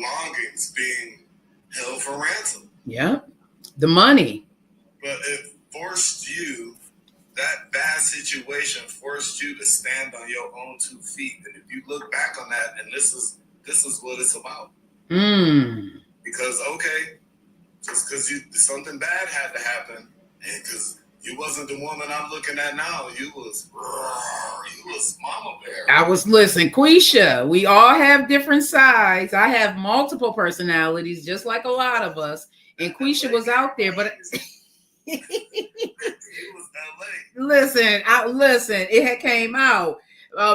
belongings being held for ransom. Yeah, the money. But it forced you, that bad situation forced you to stand on your own 2 feet. And if you look back on that, and this is what it's about. Because just because something bad had to happen, and because you wasn't the woman I'm looking at now, you was Mama Bear. Listen, Quisha, we all have different sides. I have multiple personalities, just like a lot of us. And Quisha was out there, but listen, it had came out.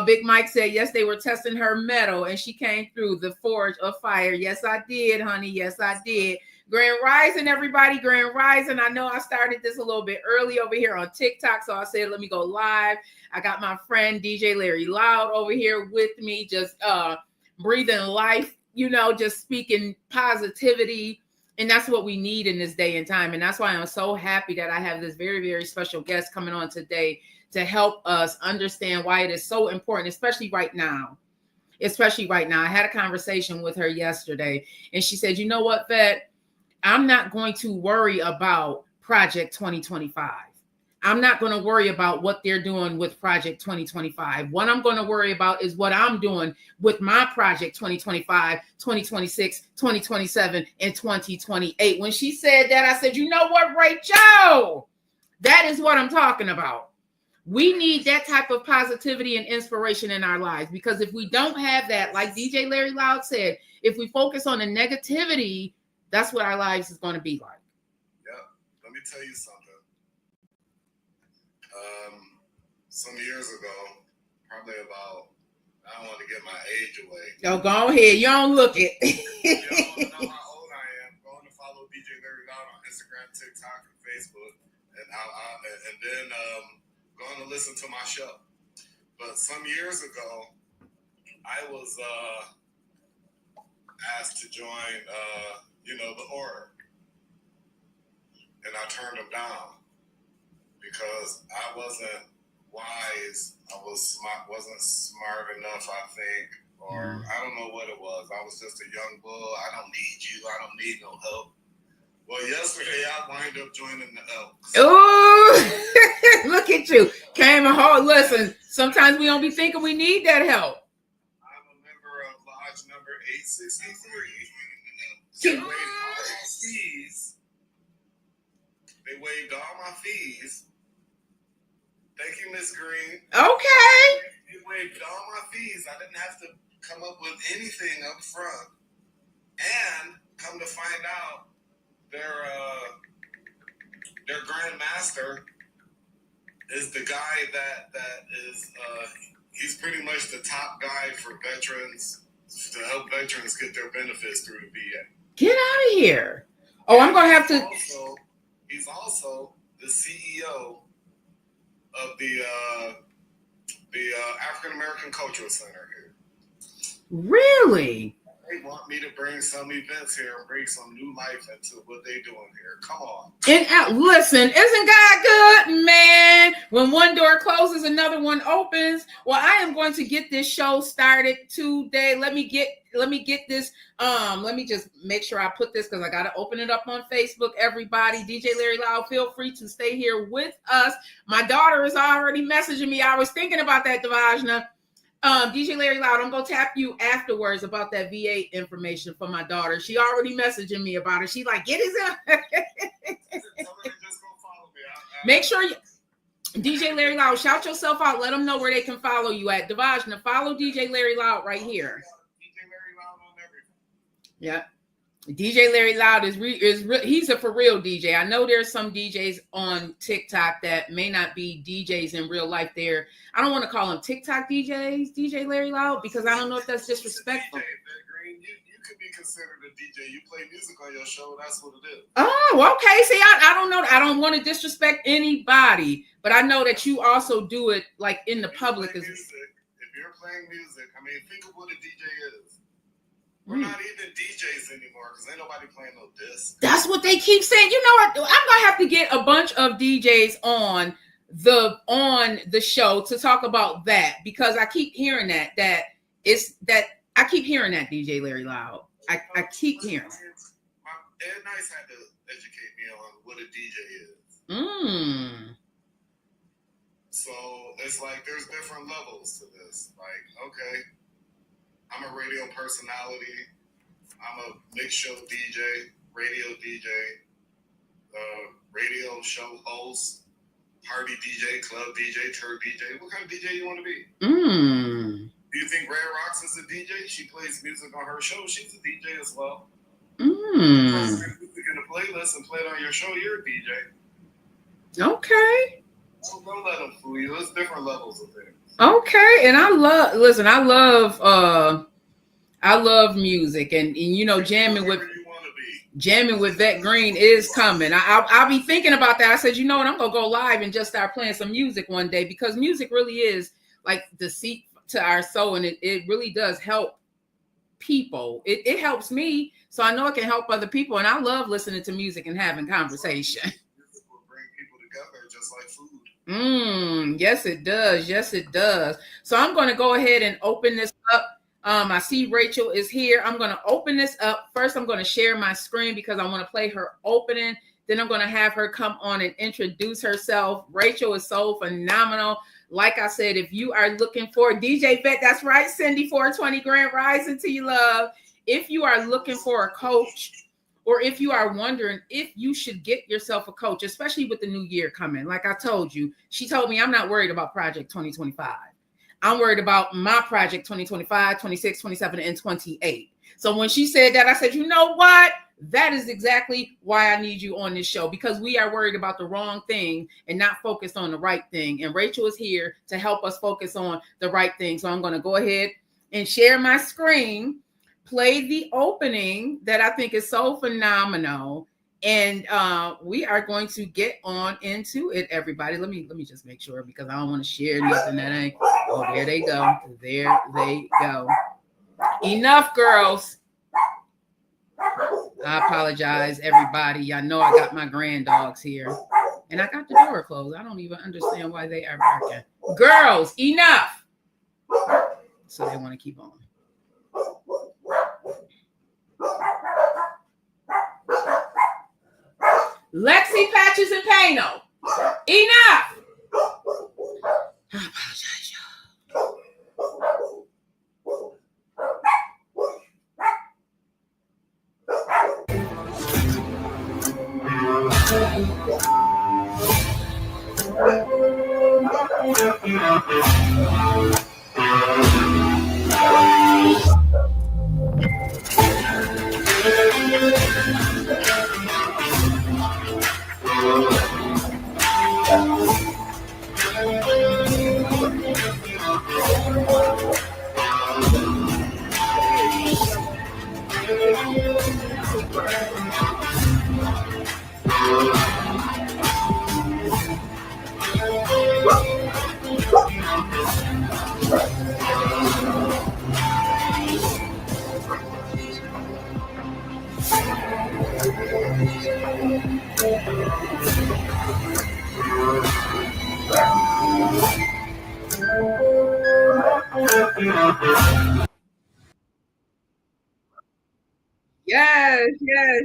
Big Mike said, yes, they were testing her metal and she came through the forge of fire. Yes, I did, honey. Yes, I did. Grand Rising, everybody. Grand Rising. I know I started this a little bit early over here on TikTok, so I said, let me go live. I got my friend DJ Larry Loud over here with me, just breathing life, just speaking positivity. And that's what we need in this day and time. And that's why I'm so happy that I have this very, very special guest coming on today to help us understand why it is so important, especially right now. I had a conversation with her yesterday, and she said, you know what, Vet? I'm not going to worry about Project 2025. I'm not going to worry about what they're doing with Project 2025. What I'm going to worry about is what I'm doing with my Project 2025, 2026, 2027, and 2028. When she said that, I said, you know what, Rachel? That is what I'm talking about. We need that type of positivity and inspiration in our lives, because if we don't have that, like DJ Larry Loud said, if we focus on the negativity, that's what our lives is going to be like. Yeah. Let me tell you something. Some years ago, probably about, I don't want to get my age away. Oh, go ahead. You don't look it. You don't know how old I am. Going to follow DJ Larry Loud on Instagram, TikTok, and Facebook. And then going to listen to my show. But some years ago, I was asked to join, the Order. And I turned them down because I wasn't wise. I wasn't smart enough, I think, or I don't know what it was. I was just a young bull. I don't need you. I don't need no help. Well, yesterday I wound up joining the Elks. Oh, look at you. Came a whole listen. Sometimes we don't be thinking we need that help. I'm a member of Lodge number 863. They waived all my fees. Thank you, Miss Green. Okay. They waived all my fees. I didn't have to come up with anything up front. And come to find out, their Grand Master is the guy that is he's pretty much the top guy for veterans, to help veterans get their benefits through the VA. Get out of here. Oh, I'm going to have to. He's also the CEO of the African American Cultural Center here. Really? They want me to bring some events here and bring some new life into what they're doing here. Come on. And listen, isn't God good, man? When one door closes, another one opens. Well, I am going to get this show started today. Let me get this. Let me just make sure I put this, because I got to open it up on Facebook. Everybody, DJ Larry Loud, feel free to stay here with us. My daughter is already messaging me. I was thinking about that, Devajna. DJ Larry Loud, I'm going to tap you afterwards about that VA information for my daughter. She already messaging me about it. She like, get his out. Make sure you, DJ Larry Loud, shout yourself out. Let them know where they can follow you at. Devajna, follow DJ Larry Loud right here. DJ Larry Loud on everything. Yeah. DJ Larry Loud he's a for real DJ. I know there's some DJs on TikTok that may not be DJs in real life. There, I don't want to call them TikTok DJs, DJ Larry Loud, because I don't know if that's disrespectful. You could be considered a DJ. You play music on your show. That's what it is. Oh, okay. See, I don't know. I don't want to disrespect anybody, but I know that you also do it like in the public. If you're playing music, I mean, think of what a DJ is. We're not even DJs anymore because ain't nobody playing no discs. That's what they keep saying. You know what? I'm gonna have to get a bunch of DJs on the show to talk about that, because I keep hearing that I keep hearing that, DJ Larry Loud. I keep hearing. Ed Nice had to educate me on what a DJ is. So it's like there's different levels to this. Like, okay, I'm a radio personality. I'm a mix show DJ, radio DJ, radio show host, party DJ, club DJ, tour DJ. What kind of DJ you want to be? Do you think Red Rocks is a DJ? She plays music on her show. She's a DJ as well. Music in a playlist and play it on your show. You're a DJ. Okay. So don't let them fool you. There's different levels of things. Okay, and I love music, and you know, jamming with Vet Green is coming. I'll be thinking about that. I said, you know what, I'm gonna go live and just start playing some music one day, because music really is like the seat to our soul, and it really does help people. It helps me, so I know it can help other people, and I love listening to music and having conversation. Music will bring people together just like food. Yes, it does. Yes, it does. So I'm going to go ahead and open this up. I see Rachel is here. I'm going to open this up. First, I'm going to share my screen because I want to play her opening. Then I'm going to have her come on and introduce herself. Rachel is so phenomenal. Like I said, if you are looking for DJ Vet, that's right, Cindy 420 Grand Rising to you, love. If you are looking for a coach, or if you are wondering if you should get yourself a coach, especially with the new year coming, like I told you, she told me I'm not worried about Project 2025. I'm worried about my Project 2025, 26, 27, and 28. So when she said that, I said, you know what? That is exactly why I need you on this show, because we are worried about the wrong thing and not focused on the right thing. And Rachel is here to help us focus on the right thing. So I'm going to go ahead and share my screen, play the opening that I think is so phenomenal, and we are going to get on into it, everybody. Let me just make sure, because I don't want to share nothing that ain't. Oh, there they go. There they go. Enough, girls. I apologize, everybody. Y'all know I got my grand dogs here, and I got the door closed. I don't even understand why they are barking. Girls, enough. So they want to keep on. Lexi, Patches, and Pano. Enough. I apologize, y'all.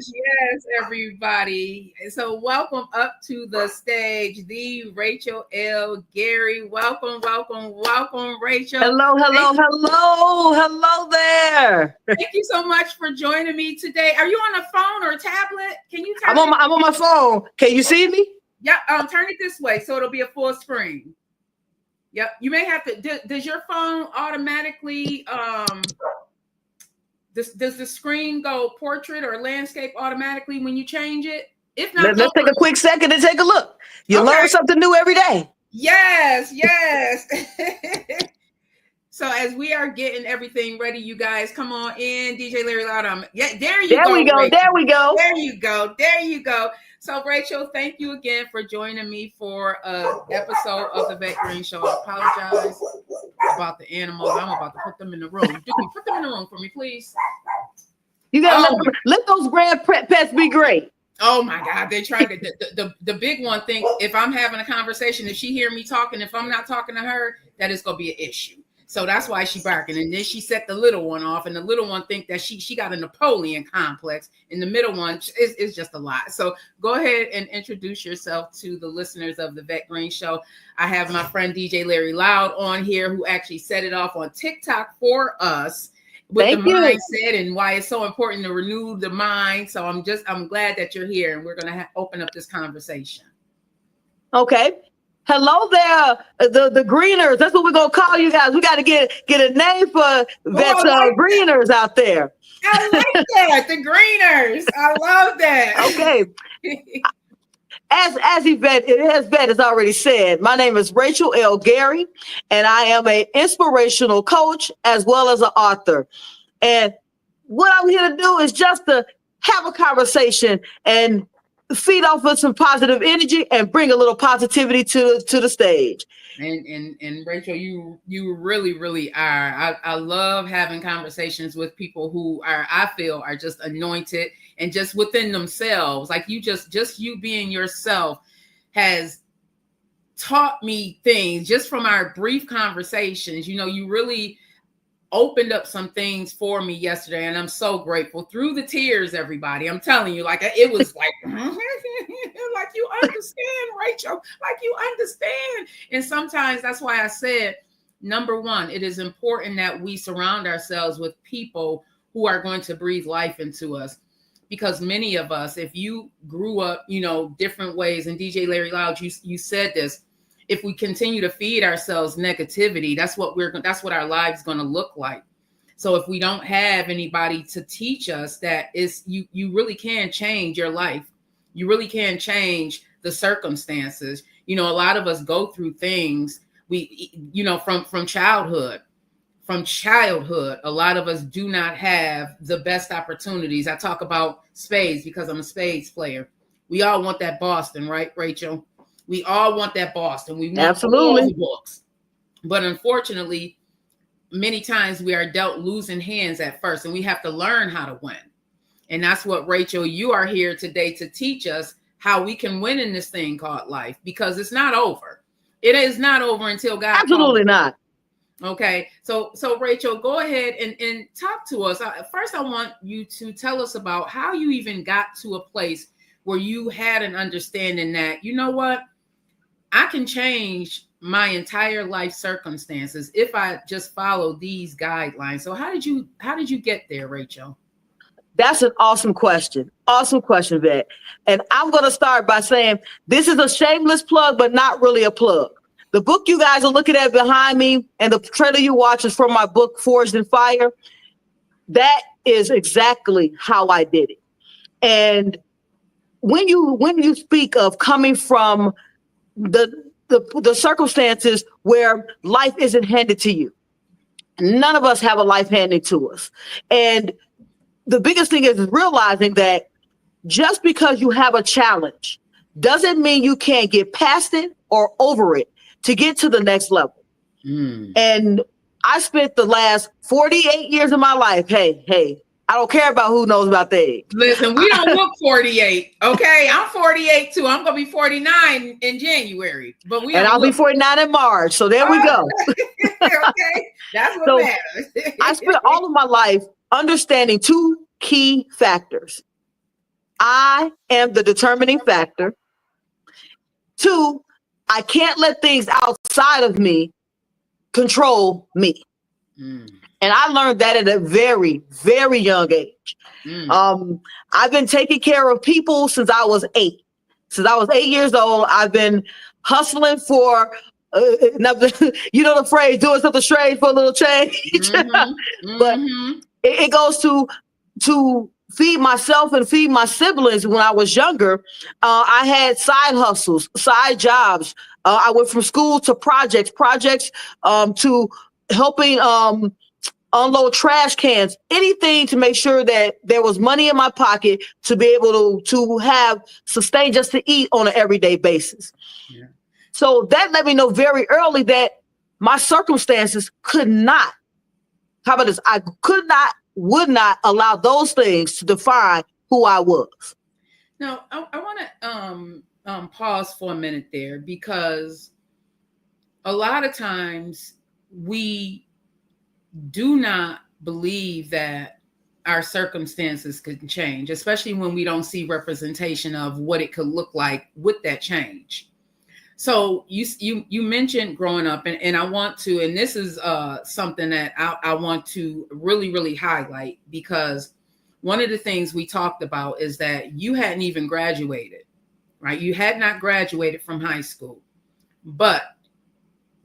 Yes, everybody. So welcome up to the stage, the Rachel L. Gary. Welcome, Rachel. Hello there. Thank you so much for joining me today. Are you on a phone or a tablet? Can you turn I'm on my phone. Can you see me? Yeah, turn it this way so it'll be a full screen. Yep. You may have to. Does your phone automatically does the screen go portrait or landscape automatically when you change it? If not, let's take a quick second and take a look. You learn something new every day. Yes. So as we are getting everything ready, you guys come on in. DJ Larry Loud. Yeah, there you go. There we go. There you go. So Rachel, thank you again for joining me for an episode of the Vet Green Show. I apologize about the animals. I'm about to put them in the room. Dookie, put them in the room for me, please. You gotta let those grand pets be great. Oh my God, they trying to the big one thing. If I'm having a conversation, if she hear me talking, if I'm not talking to her, that is gonna be an issue. So that's why she barking. And then she set the little one off, and the little one think that she got a Napoleon complex, and the middle one is just a lot. So go ahead and introduce yourself to the listeners of the Vet Green Show. I have my friend DJ Larry Loud on here, who actually set it off on TikTok for us with Thank the you. mindset and why it's so important to renew the mind. So I'm glad that you're here, and we're going to open up this conversation. Okay. Hello there, the greeners. That's what we're gonna call you guys. We got to get a name for vets, greeners out there. I like that, the greeners. I love that. Okay. As Yvette has already said, my name is Rachel L. Gary, and I am an inspirational coach as well as an author. And what I'm here to do is just to have a conversation and feed off of some positive energy and bring a little positivity to the stage. And Rachel, you really, really are. I love having conversations with people who I feel are just anointed and just within themselves. Like you just you being yourself has taught me things just from our brief conversations. You know, you really opened up some things for me yesterday, and I'm so grateful. Through the tears, everybody, I'm telling you, like it was like like you understand, Rachel, like you understand. And sometimes that's why I said, number one, it is important that we surround ourselves with people who are going to breathe life into us, because many of us, if you grew up, you know, different ways, and DJ Larry Loud, you said this, if we continue to feed ourselves negativity, that's what our lives going to look like. So if we don't have anybody to teach us that you really can change your life, you really can change the circumstances. You know, a lot of us go through things from childhood. From childhood, a lot of us do not have the best opportunities. I talk about spades because I'm a spades player. We all want that Boston, right, Rachel? We all want that Boston. We want absolutely all the books. But unfortunately, many times we are dealt losing hands at first, and we have to learn how to win. And that's what, Rachel, you are here today to teach us how we can win in this thing called life, because it's not over. It is not over until God absolutely not. Okay. So Rachel, go ahead and talk to us. First, I want you to tell us about how you even got to a place where you had an understanding that, you know what, I can change my entire life circumstances if I just follow these guidelines. So how did you get there, Rachel? That's an awesome question. Awesome question, Vet. And I'm going to start by saying this is a shameless plug, but not really a plug. The book you guys are looking at behind me and the trailer you watch is from my book, Forged in Fire. That is exactly how I did it. And when you speak of coming from the circumstances where life isn't handed to you, none of us have a life handed to us. And the biggest thing is realizing that just because you have a challenge doesn't mean you can't get past it or over it to get to the next level. And I spent the last 48 years of my life, hey, I don't care about who knows about things. Listen, we don't look 48. Okay, I'm 48 too. I'm gonna be 49 in January, but I'll be 49 in March. So there we go. Okay, that's what matters. I spent all of my life understanding two key factors. I am the determining factor. Two, I can't let things outside of me control me. And I learned that at a very, very young age. I've been taking care of people since I was 8. Since I was 8 years old, I've been hustling for, you know the phrase, doing something strange for a little change. But it goes to feed myself and feed my siblings. When I was younger, I had side hustles, side jobs. I went from school to projects to helping unload trash cans, anything to make sure that there was money in my pocket to be able to have sustain just to eat on an everyday basis. Yeah. So that let me know very early that my circumstances could not, how about this? I would not allow those things to define who I was. Now, I want to pause for a minute there, because a lot of times we do not believe that our circumstances could change, especially when we don't see representation of what it could look like with that change. So you mentioned growing up, and I want to, and this is something that I want to really, really highlight, because one of the things we talked about is that you hadn't even graduated, right? You had not graduated from high school, but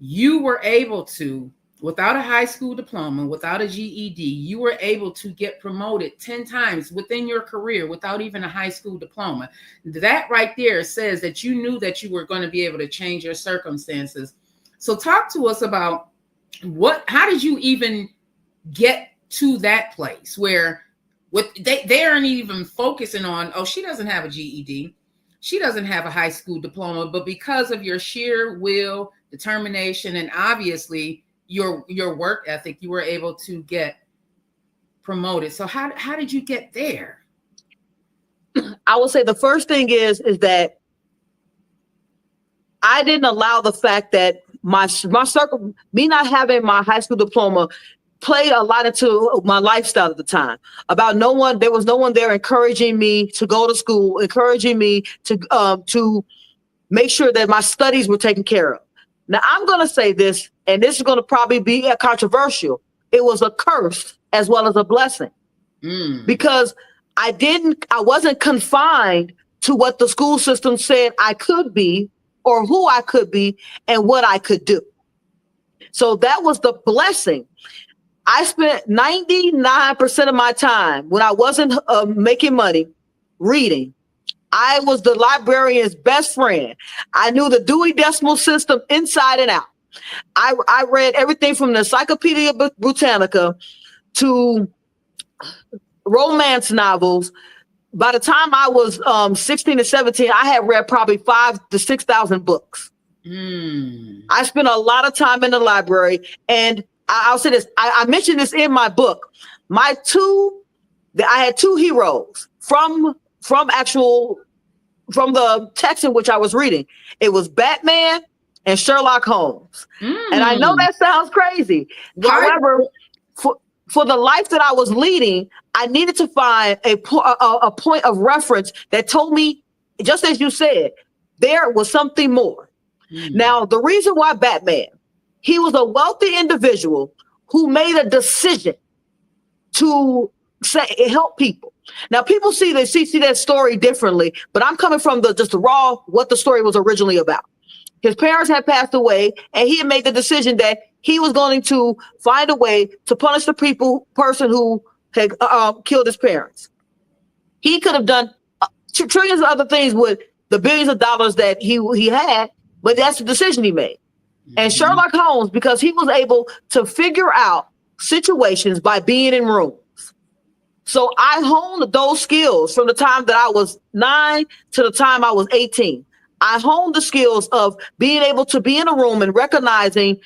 you were able to, without a high school diploma, without a GED, you were able to get promoted 10 times within your career without even a high school diploma. That right there says that you knew that you were going to be able to change your circumstances. So talk to us about how did you even get to that place where they aren't even focusing on, oh, she doesn't have a GED, she doesn't have a high school diploma, but because of your sheer will, determination, and obviously your work ethic, you were able to get promoted. So how did you get there? I would say the first thing is that I didn't allow the fact that my circle, me not having my high school diploma, played a lot into my lifestyle at the time. There was no one there encouraging me to go to school, encouraging me to make sure that my studies were taken care of. Now, I'm going to say this, and this is going to probably be controversial. It was a curse as well as a blessing, because I wasn't confined to what the school system said I could be or who I could be and what I could do. So that was the blessing. I spent 99% of my time when I wasn't making money reading. I was the librarian's best friend. I knew the Dewey Decimal System inside and out. I read everything from the Encyclopedia Britannica to romance novels. By the time I was 16 or 17, I had read probably 5,000 to 6,000 books. I spent a lot of time in the library, and I'll say this. I mentioned this in my book. I had two heroes from the text in which I was reading. It was Batman and Sherlock Holmes. And I know that sounds crazy. However, for the life that I was leading, I needed to find a point of reference that told me, just as you said, there was something more. Now, the reason why Batman, he was a wealthy individual who made a decision to help people. Now, people see that story differently, but I'm coming from the raw, what the story was originally about. His parents had passed away, and he had made the decision that he was going to find a way to punish the person who had killed his parents. He could have done trillions of other things with the billions of dollars that he had, but that's the decision he made. And Sherlock Holmes, because he was able to figure out situations by being in rooms. So I honed those skills from the time that I was 9 to the time I was 18. I honed the skills of being able to be in a room and recognizing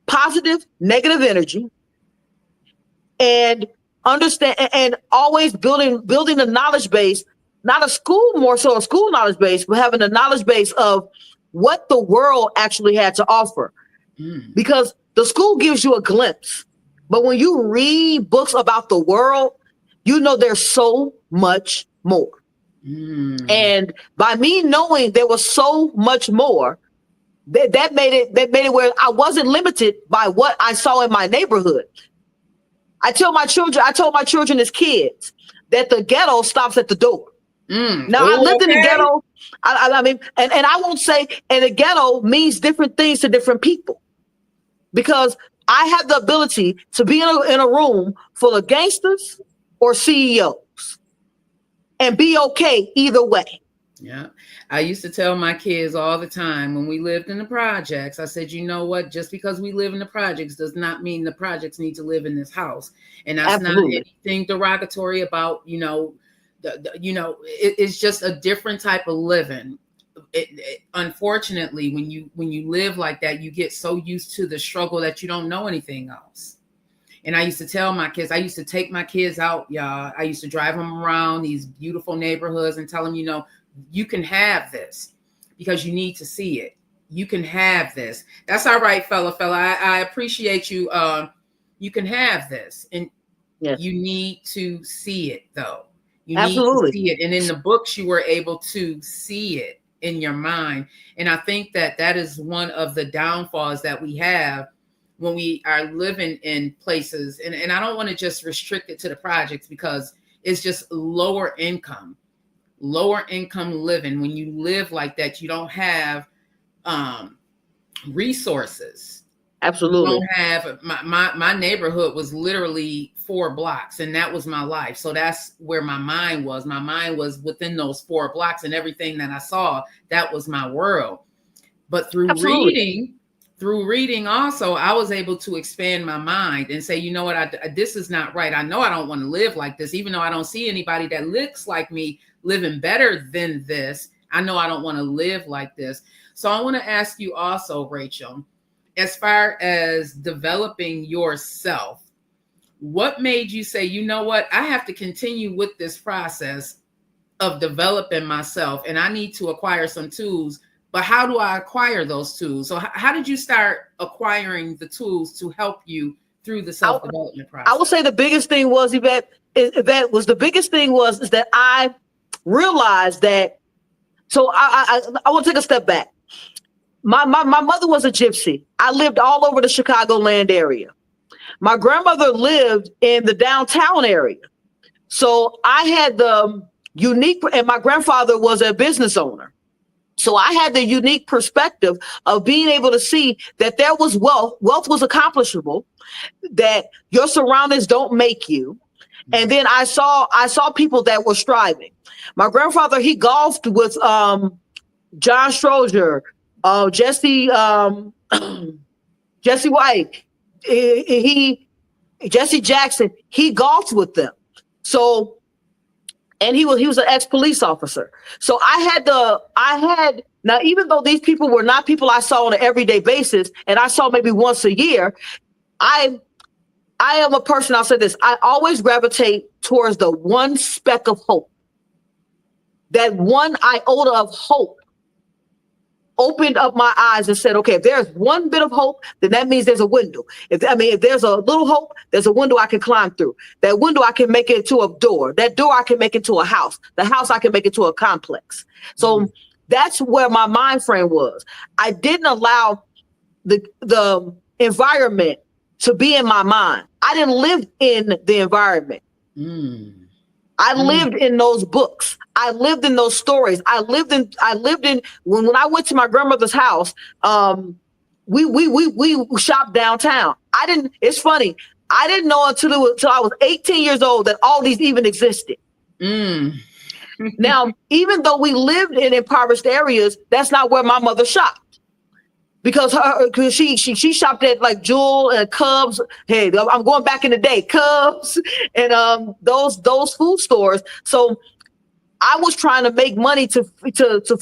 positive, negative energy, and understand, and always building a knowledge base, more so a school knowledge base, but having a knowledge base of what the world actually had to offer. Because the school gives you a glimpse, but when you read books about the world, you know there's so much more. And by me knowing there was so much more, that made it where I wasn't limited by what I saw in my neighborhood. I told my children as kids that the ghetto stops at the door. Now, I lived in the ghetto. I mean, and I won't say, and the ghetto means different things to different people, because I have the ability to be in a room full of gangsters or CEOs and be okay either way. Yeah. I used to tell my kids all the time when we lived in the projects, I said, you know what, just because we live in the projects does not mean the projects need to live in this house. And that's Absolutely. Not anything derogatory about, it's just a different type of living. Unfortunately, when you live like that, you get so used to the struggle that you don't know anything else. And I used to tell my kids, I used to take my kids out, y'all. I used to drive them around these beautiful neighborhoods and tell them, you can have this because you need to see it. You can have this. That's all right, fella. I appreciate you you can have this. And Yes. you need to see it, though. You Absolutely. need to see it. And in the books, you were able to see it in your mind. And I think that that is one of the downfalls that we have when we are living in places. And I don't want to just restrict it to the projects, because it's just lower income living. When you live like that, you don't have resources. Absolutely. You don't have my neighborhood was literally 4 blocks, and that was my life. So that's where my mind was. My mind was within those 4 blocks, and everything that I saw, that was my world. But through reading also, I was able to expand my mind and say, you know what, this is not right. I know I don't want to live like this, even though I don't see anybody that looks like me living better than this. I know I don't want to live like this. So I want to ask you also, Rachel, as far as developing yourself, what made you say, you know what, I have to continue with this process of developing myself, and I need to acquire some tools? But how do I acquire those tools? So how did you start acquiring the tools to help you through the self-development process? I would say the biggest thing was, Yvette, is that I realized that. So I want to take a step back. My mother was a gypsy. I lived all over the Chicagoland area. My grandmother lived in the downtown area. So I had the unique, and my grandfather was a business owner. So I had the unique perspective of being able to see that there was wealth was accomplishable, that your surroundings don't make you. And then I saw people that were striving. My grandfather, he golfed with John Strozier, Jesse White, Jesse Jackson. He golfed with them. So, and he was an ex-police officer. So now, even though these people were not people I saw on an everyday basis, and I saw maybe once a year, I am a person, I'll say this, I always gravitate towards the one speck of hope. That one iota of hope opened up my eyes and said, okay, if there's one bit of hope, then that means there's a window. If there's a little hope, there's a window I can climb through. That window I can make it to a door. That door I can make into a house. The house I can make it to a complex. So that's where my mind frame was. I didn't allow the environment to be in my mind. I didn't live in the environment. I lived in those books. I lived in those stories. I lived in when I went to my grandmother's house, we shopped downtown. It's funny. I didn't know until I was 18 years old that all these even existed. Now, even though we lived in impoverished areas, that's not where my mother shopped. Because she shopped at like Jewel and Cubs. Hey, I'm going back in the day, Cubs and those food stores. So I was trying to make money to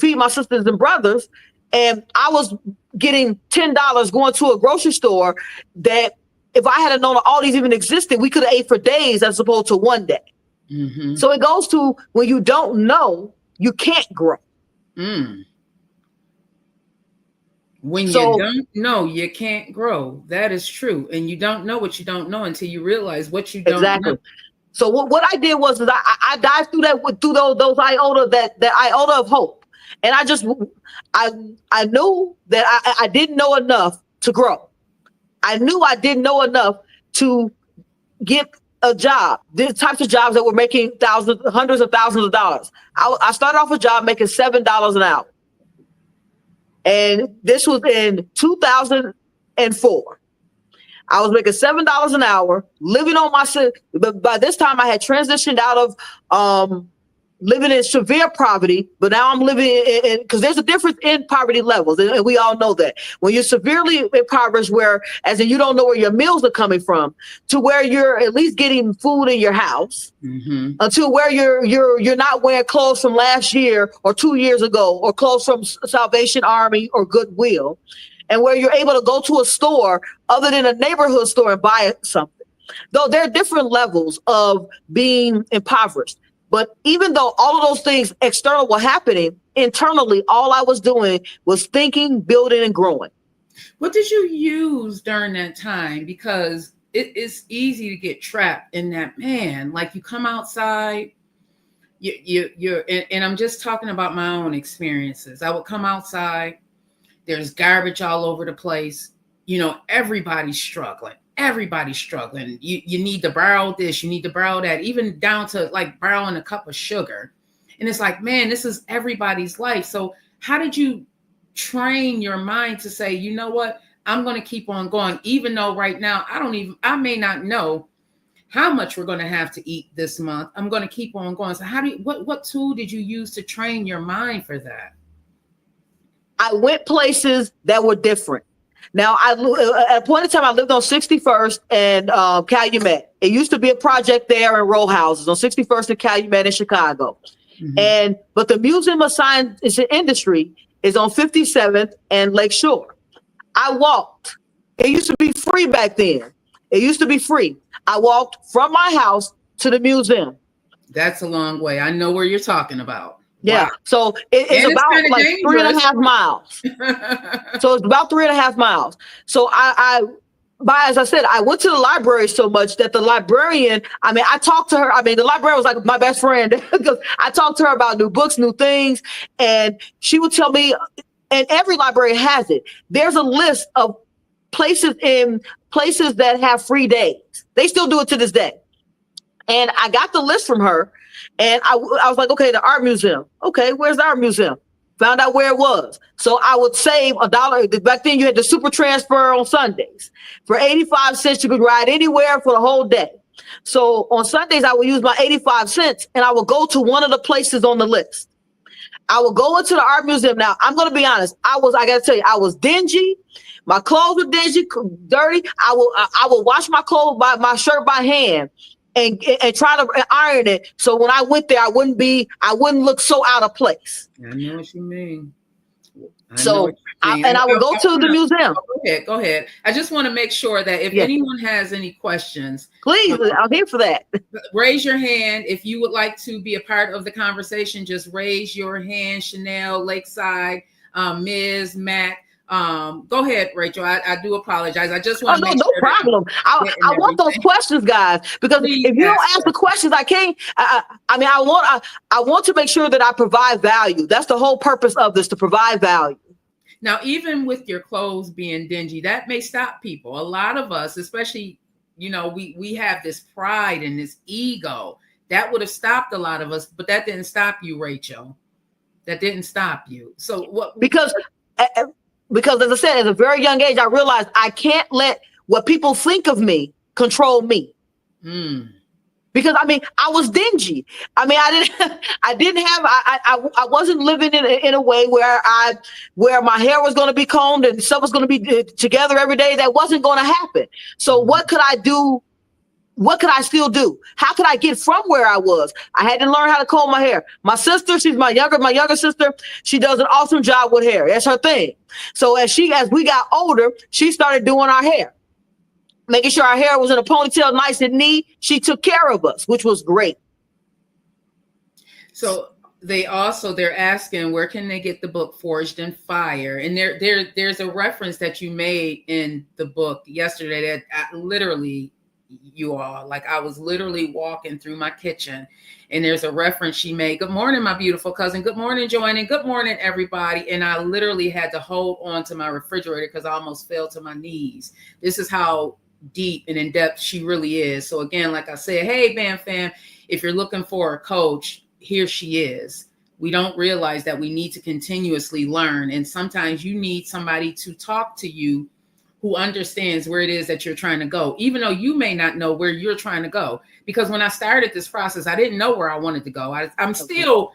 feed my sisters and brothers, and I was getting $10 going to a grocery store that if I had known all these even existed, we could have ate for days as opposed to one day. So it goes to when you don't know, you can't grow. When you don't know, you can't grow. That is true. And you don't know what you don't know until you realize what you don't know. So what I did was I dived through those iota, that iota of hope. And I knew that I didn't know enough to grow. I knew I didn't know enough to get a job. The types of jobs that were making hundreds of thousands of dollars. I started off a job making $7 an hour. And this was in 2004. I was making $7 an hour, living on my. But by this time, I had transitioned out of living in severe poverty. But now I'm living in, because there's a difference in poverty levels, and we all know that. When you're severely impoverished, where as in you don't know where your meals are coming from, to where you're at least getting food in your house, until where you're not wearing clothes from last year or 2 years ago, or clothes from Salvation Army or Goodwill. And where you're able to go to a store other than a neighborhood store and buy something. Though there are different levels of being impoverished. But even though all of those things external were happening, internally, all I was doing was thinking, building, and growing. What did you use during that time? Because it's easy to get trapped in that, man. Like you come outside, you're and I'm just talking about my own experiences. I would come outside, there's garbage all over the place. You know, everybody's struggling. Everybody's struggling. You need to borrow this, you need to borrow that, even down to like borrowing a cup of sugar. And it's like, man, this is everybody's life. So how did you train your mind to say, you know what, I'm going to keep on going, even though right now I may not know how much we're going to have to eat this month. I'm going to keep on going. So what tool did you use to train your mind for that? I went places that were different. Now, at a point in time, I lived on 61st and Calumet. It used to be a project there in row houses on 61st and Calumet in Chicago. Mm-hmm. But the Museum of Science and Industry is on 57th and Lakeshore. I walked. It used to be free back then. It used to be free. I walked from my house to the museum. That's a long way. I know where you're talking about. Yeah. Wow. So it's about like dangerous. 3.5 miles. So it's about 3.5 miles. So as I said, I went to the library so much that the librarian, I talked to her. The librarian was like my best friend because I talked to her about new books, new things. And she would tell me, and every library has it, there's a list of places that have free days. They still do it to this day. And I got the list from her and I was like, okay, the art museum. Okay, where's the art museum? Found out where it was. So I would save $1. Back then you had the super transfer on Sundays. For 85 cents, you could ride anywhere for the whole day. So on Sundays, I would use my 85 cents and I would go to one of the places on the list. I would go into the art museum. Now, I'm going to be honest. I got to tell you, I was dingy. My clothes were dingy, dirty. I will wash my clothes my shirt by hand and try to iron it. So when I went there, I wouldn't look so out of place. I know what you mean. I would go to the museum. Go ahead. I just want to make sure that if anyone has any questions, please, I'm here for that. Raise your hand. If you would like to be a part of the conversation, just raise your hand. Chanel, Lakeside, Ms. Mac. Go ahead, Rachel. I do apologize. I just want to make no sure problem. I want those questions, guys, because if you don't ask the questions, I can't. I want to make sure that I provide value. That's the whole purpose of this, to provide value. Now, even with your clothes being dingy, that may stop people. A lot of us, especially, we have this pride and this ego that would have stopped a lot of us, but that didn't stop you, Rachel. That didn't stop you. So what? Because as I said, at a very young age, I realized I can't let what people think of me control me. Because I was dingy. I wasn't living in a way where my hair was going to be combed and stuff was going to be together every day. That wasn't going to happen. So what could I do? What could I still do? How could I get from where I was? I had to learn how to comb my hair. My sister, she's my younger sister. She does an awesome job with hair. That's her thing. So as we got older, she started doing our hair, making sure our hair was in a ponytail, nice and neat. She took care of us, which was great. So they're asking, where can they get the book Forged in Fire? And there's a reference that you made in the book yesterday that I was literally walking through my kitchen and there's a reference she made. Good morning, my beautiful cousin. Good morning, Joanne. And good morning, everybody. And I literally had to hold on to my refrigerator because I almost fell to my knees. This is how deep and in depth she really is. So again, like I said, hey, BAM fam, if you're looking for a coach, here she is. We don't realize that we need to continuously learn. And sometimes you need somebody to talk to you who understands where it is that you're trying to go, even though you may not know where you're trying to go. Because when I started this process, I didn't know where I wanted to go. I'm still,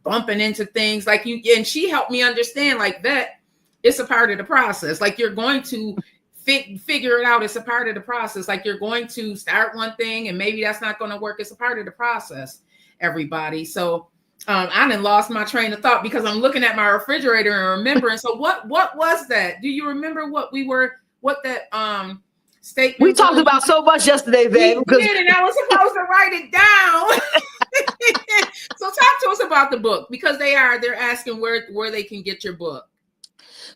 bumping into things like you, and she helped me understand like that it's a part of the process. Like you're going to figure it out. It's a part of the process. Like you're going to start one thing and maybe that's not going to work. It's a part of the process, everybody. So I done lost my train of thought because I'm looking at my refrigerator and remembering. So what was that? Do you remember what that statement? We talked about so much yesterday, babe. We did, and I was supposed to write it down. So talk to us about the book, because they're asking where they can get your book.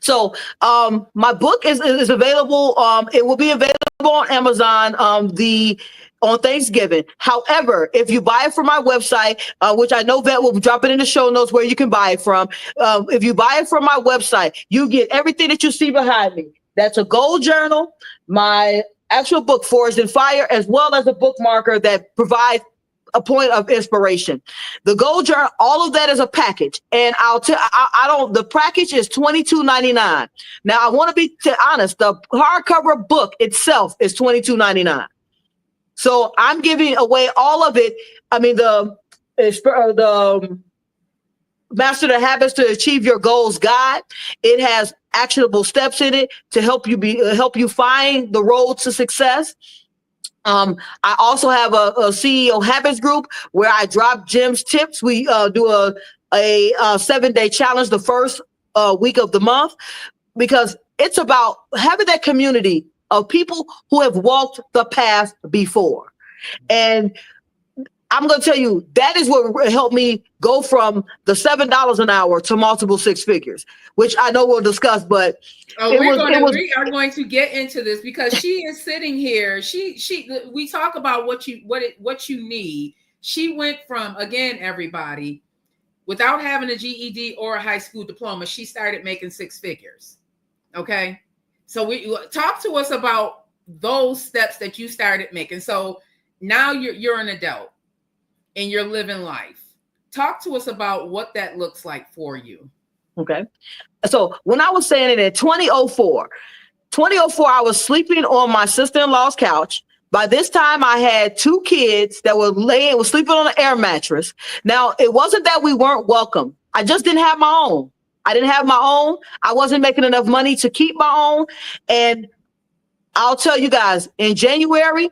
So my book is available. It will be available on Amazon on Thanksgiving. However, if you buy it from my website, which I know Vet will drop it in the show notes where you can buy it from. If you buy it from my website, you get everything that you see behind me. That's a gold journal, my actual book, Forged in Fire, as well as a bookmarker that provides a point of inspiration. The gold journal, all of that is a package. And the package is $22.99. Now, I want to be honest, the hardcover book itself is $22.99. So I'm giving away all of it. I mean, the Master the Habits to Achieve Your Goals guide. It has actionable steps in it to help you find the road to success. I also have a CEO Habits group where I drop gems tips. We do a 7-day challenge the first week of the month, because it's about having that community of people who have walked the path before. And I'm going to tell you, that is what helped me go from the $7 an hour to multiple six figures, which I know we'll discuss, but we are going to get into this because she is sitting here. We talk about what you need. She went from, again, everybody, without having a GED or a high school diploma, she started making six figures. Okay. So we talk to us about those steps that you started making. So now you're an adult and you're living life. Talk to us about what that looks like for you. Okay. So when I was saying it in 2004, I was sleeping on my sister-in-law's couch. By this time, I had two kids that were sleeping on an air mattress. Now, it wasn't that we weren't welcome. I just didn't have my own. I wasn't making enough money to keep my own. And I'll tell you guys, in January,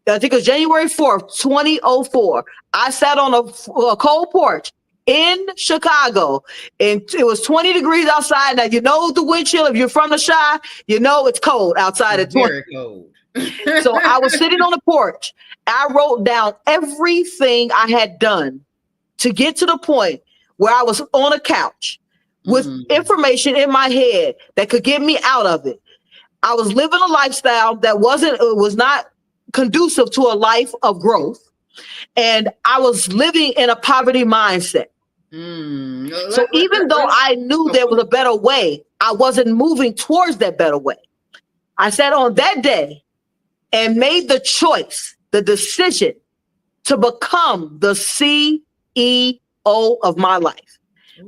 I think it was January 4th, 2004, I sat on a cold porch in Chicago, and it was 20 degrees outside. Now, you know the wind chill. If you're from the Chi, you know it's cold outside at 20. Very cold. So I was sitting on the porch. I wrote down everything I had done to get to the point where I was on a couch with information in my head that could get me out of it. I was living a lifestyle that was not conducive to a life of growth. And I was living in a poverty mindset. So even though I knew there was a better way, I wasn't moving towards that better way. I sat on that day and made the choice, the decision to become the CEO of my life.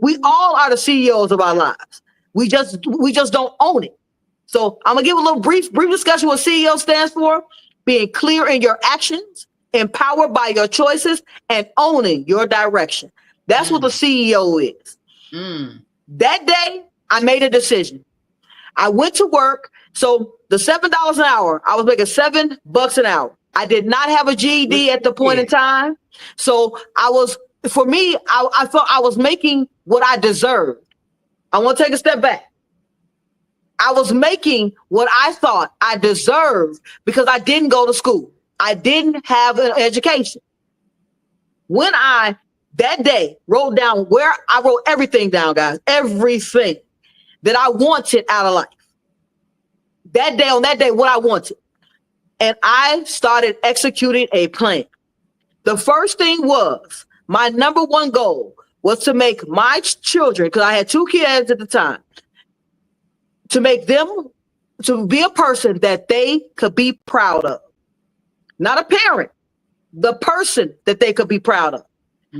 We all are the CEOs of our lives. We just don't own it. So I'm gonna give a little brief discussion what CEO stands for: being clear in your actions, empowered by your choices, and owning your direction. That's what the CEO is. That day, I made a decision. I went to work. So the $7 an hour, I was making $7 an hour. I did not have a GED at the point in time. So I thought I was making what I deserved. I want to take a step back. I was making what I thought I deserved because I didn't go to school. I didn't have an education. When I, that day, wrote down I wrote everything down, guys, everything that I wanted out of life. On that day, what I wanted. And I started executing a plan. The first thing was, my number one goal was to make my children, because I had two kids at the time, to make them to be a person that they could be proud of. Not a parent, the person that they could be proud of.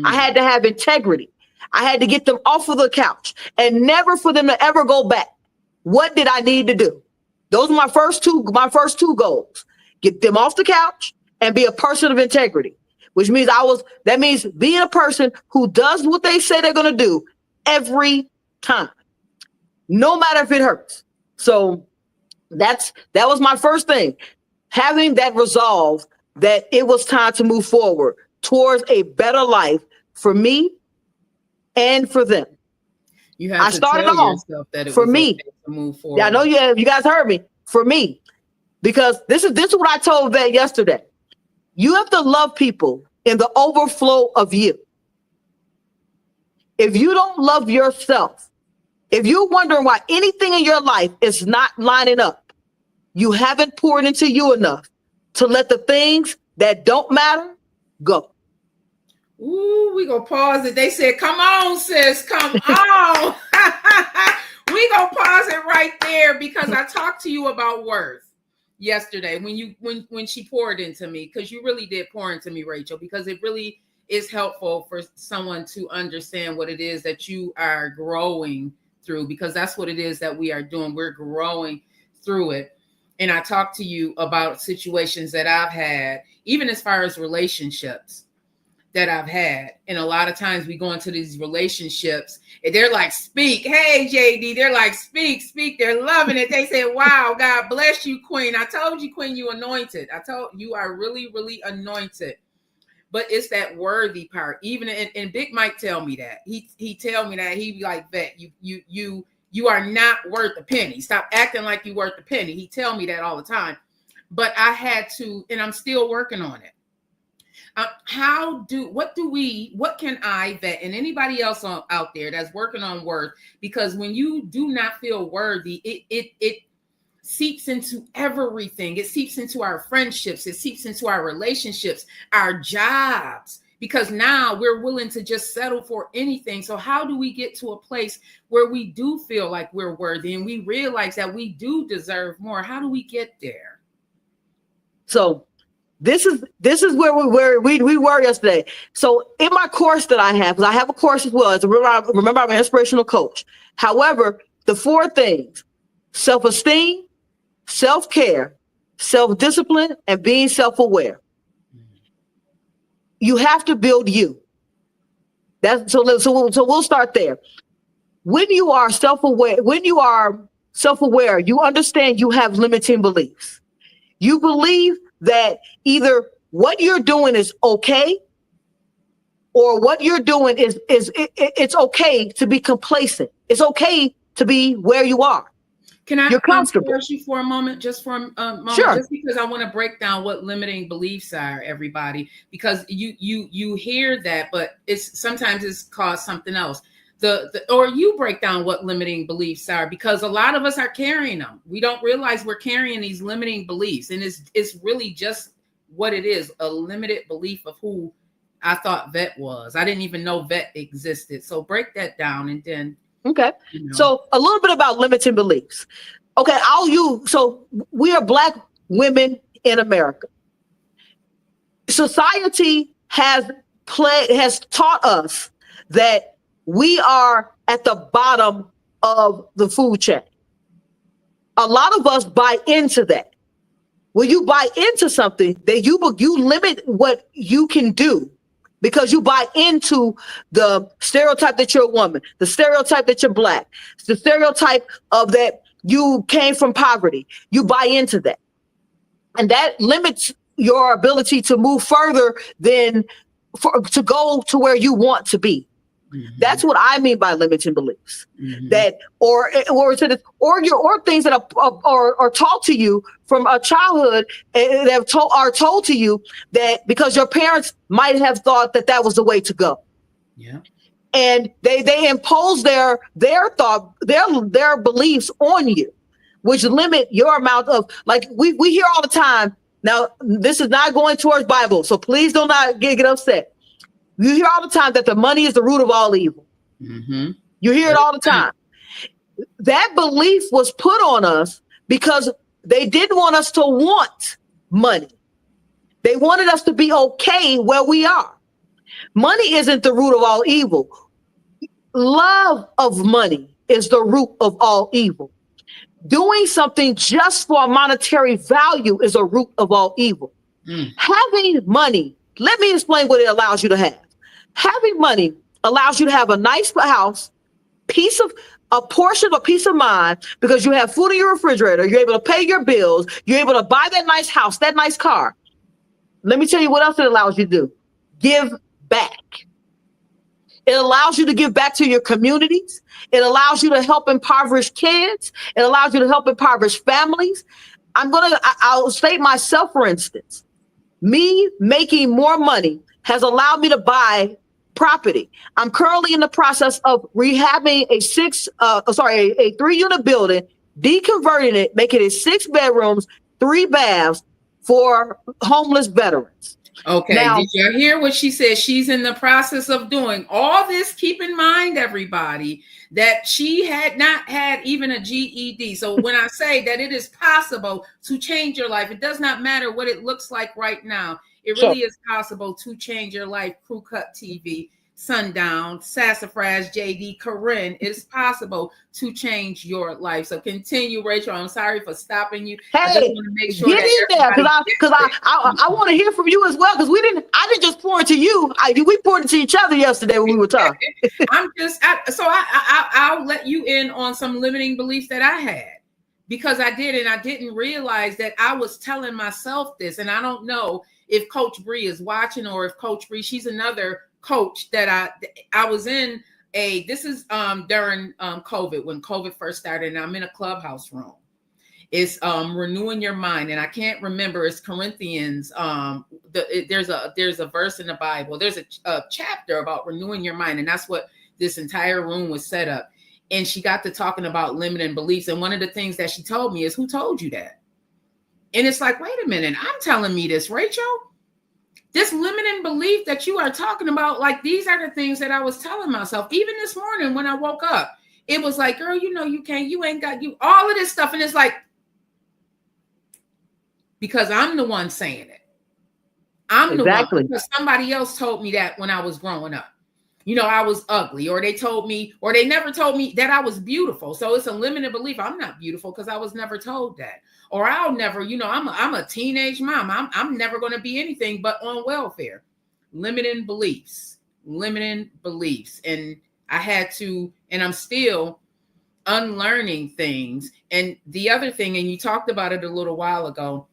I had to have integrity. I had to get them off of the couch and never for them to ever go back. What did I need to do? Those are my first two goals. Get them off the couch and be a person of integrity, which means that means being a person who does what they say they're going to do every time, no matter if it hurts. So that was my first thing, having that resolve that it was time to move forward towards a better life for me and for them. I started off that it for me okay to move forward. Yeah, I know you guys heard me. For me, because this is what I told Vet yesterday. You have to love people in the overflow of you. If you don't love yourself, if you're wondering why anything in your life is not lining up, you haven't poured into you enough to let the things that don't matter go. Ooh, we gonna pause it. They said, come on, sis, come on. We gonna pause it right there because I talked to you about worth yesterday when she poured into me, because you really did pour into me, Rachel, because it really is helpful for someone to understand what it is that you are growing through, because that's what it is that we are doing. We're growing through it. And I talked to you about situations that I've had, even as far as relationships that I've had. And a lot of times we go into these relationships and they're like, speak. Hey, JD, they're like, speak. They're loving it. They say, wow, God bless you, Queen. I told you, Queen, you anointed. I told you are really, really anointed. But it's that worthy part. Even and Big Mike tell me that. He tell me that. He be like, Vet, you are not worth a penny. Stop acting like you worth a penny. He tell me that all the time. But I had to, and I'm still working on it. What can I, Vet, and anybody else out there that's working on worth? Because when you do not feel worthy, it seeps into everything. It seeps into our friendships. It seeps into our relationships, our jobs, because now we're willing to just settle for anything. So how do we get to a place where we do feel like we're worthy and we realize that we do deserve more? How do we get there? So this is where we were yesterday. So in my course that I have, because I have a course as well. Remember, I'm an inspirational coach. However, the 4 things: self-esteem, self-care, self-discipline, and being self-aware. You have to build you. So we'll start there. When you are self-aware, you understand you have limiting beliefs. You believe that either what you're doing is okay, or what you're doing is it's okay to be complacent. It's okay to be where you are. Can I You're comfortable. force you for a moment, just for a moment, Sure. just because I want to break down what limiting beliefs are, everybody, because you hear that, but sometimes it's caused something else. Or you break down what limiting beliefs are, because a lot of us are carrying them. We don't realize we're carrying these limiting beliefs, and it's really just what it is, a limited belief of who I thought Vet was. I didn't even know Vet existed. So break that down, and then. Okay. You know. So a little bit about limiting beliefs. Okay. So we are Black women in America. Society has taught us that we are at the bottom of the food chain. A lot of us buy into that. When you buy into something, that you limit what you can do, because you buy into the stereotype that you're a woman, the stereotype that you're Black, the stereotype of that you came from poverty. You buy into that. And that limits your ability to move further to go to where you want to be. Mm-hmm. That's what I mean by limiting beliefs. Mm-hmm. That or things that are taught to you from a childhood that are told to you that because your parents might have thought that was the way to go. Yeah. And they impose their beliefs on you, which limit your amount of, like we hear all the time. Now, this is not going towards Bible, so please do not get upset. You hear all the time that the money is the root of all evil. Mm-hmm. You hear it all the time. That belief was put on us because they didn't want us to want money. They wanted us to be okay where we are. Money isn't the root of all evil. Love of money is the root of all evil. Doing something just for a monetary value is a root of all evil. Having money, let me explain what it allows you to have. Having money allows you to have a nice house, a portion of peace of mind, because you have food in your refrigerator. You're able to pay your bills. You're able to buy that nice house, that nice car. Let me tell you what else it allows you to do. Give back. It allows you to give back to your communities. It allows you to help impoverished kids. It allows you to help impoverished families. I'll state myself, for instance. Me making more money has allowed me to buy property. I'm currently in the process of rehabbing a 3-unit building deconverting it, making it 6 bedrooms, 3 baths for homeless veterans. Okay, Now, did you hear what she said? She's in the process of doing all this. Keep in mind, everybody, that she had not had even a GED. So when I say that it is possible to change your life, it does not matter what it looks like right now. It really is possible to change your life. Crew Cut TV, Sundown, Sassafras, JD, Corinne. It is possible to change your life. So continue, Rachel. I'm sorry for stopping you. Hey, I just want to make sure get in there because I want to hear from you as well, because I didn't just pour into you. We poured into each other yesterday when we were talking. I'll let you in on some limiting beliefs that I had, because I did, and I didn't realize that I was telling myself this. And I don't know if Coach Bree is watching, or if Coach Bree, she's another coach that I was in this is during COVID, when COVID first started, and I'm in a clubhouse room. It's renewing your mind, and I can't remember, it's Corinthians. There's a verse in the Bible, there's a chapter about renewing your mind, and that's what this entire room was set up. And she got to talking about limiting beliefs, and one of the things that she told me is, who told you that? And it's like, wait a minute, I'm telling me this, Rachel. This limiting belief that you are talking about, like, these are the things that I was telling myself. Even this morning when I woke up, it was like, girl, you can't, you ain't got, you, all of this stuff. And it's like, because I'm the one saying it. I'm the one, because somebody else told me that when I was growing up. I was ugly, or they told me, or they never told me that I was beautiful. So it's a limited belief. I'm not beautiful because I was never told that. Or I'll never, I'm a teenage mom. I'm never going to be anything but on welfare. Limiting beliefs. And I had to, and I'm still unlearning things. And the other thing, and you talked about it a little while ago,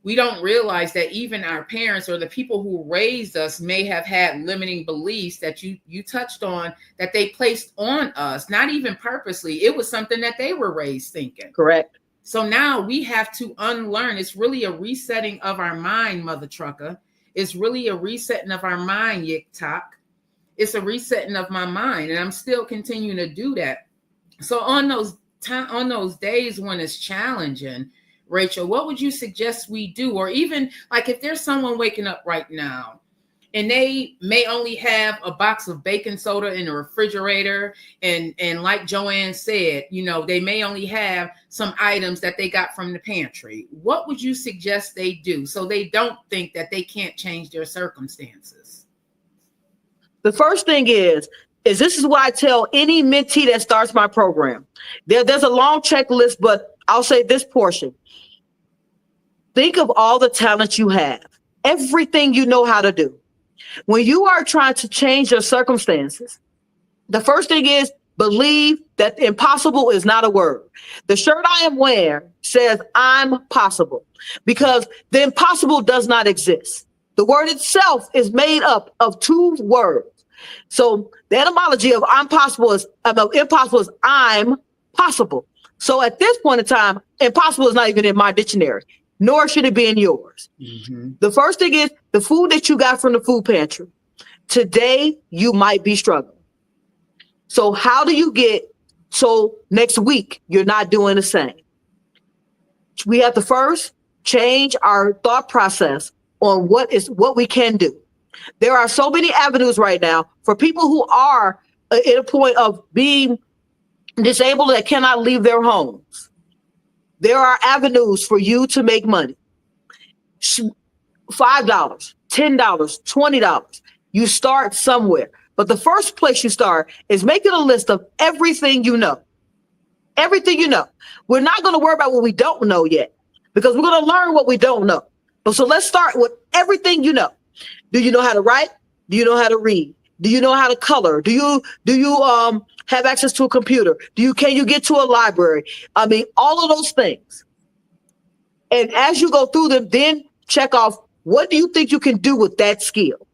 we don't realize that even our parents or the people who raised us may have had limiting beliefs that you touched on, that they placed on us, not even purposely. It was something that they were raised thinking. Correct. So now we have to unlearn. It's really a resetting of our mind, Mother Trucker. It's really a resetting of our mind, Yik Tak. It's a resetting of my mind, and I'm still continuing to do that. So on those days when it's challenging, Rachel, what would you suggest we do? Or even like if there's someone waking up right now and they may only have a box of baking soda in the refrigerator, and like Joanne said, they may only have some items that they got from the pantry. What would you suggest they do so they don't think that they can't change their circumstances? The first thing is this is what I tell any mentee that starts my program. There's a long checklist, but I'll say this portion. Think of all the talent you have, everything you know how to do. When you are trying to change your circumstances, the first thing is believe that impossible is not a word. The shirt I am wearing says I'm possible, because the impossible does not exist. The word itself is made up of 2 words. So the etymology of impossible is I'm possible. So at this point in time, impossible is not even in my dictionary, nor should it be in yours. Mm-hmm. The first thing is the food that you got from the food pantry. Today, you might be struggling. So how do you so next week, you're not doing the same? We have to first change our thought process on what we can do. There are so many avenues right now for people who are at a point of being disabled that cannot leave their homes. There are avenues for you to make money. $5, $10, $20. You start somewhere. But the first place you start is making a list of everything you know. Everything you know. We're not going to worry about what we don't know yet, because we're going to learn what we don't know. So let's start with everything you know. Do you know how to write? Do you know how to read? Do you know how to color? Do you have access to a computer? Can you get to a library? I mean, all of those things. And as you go through them, then check off, what do you think you can do with that skill?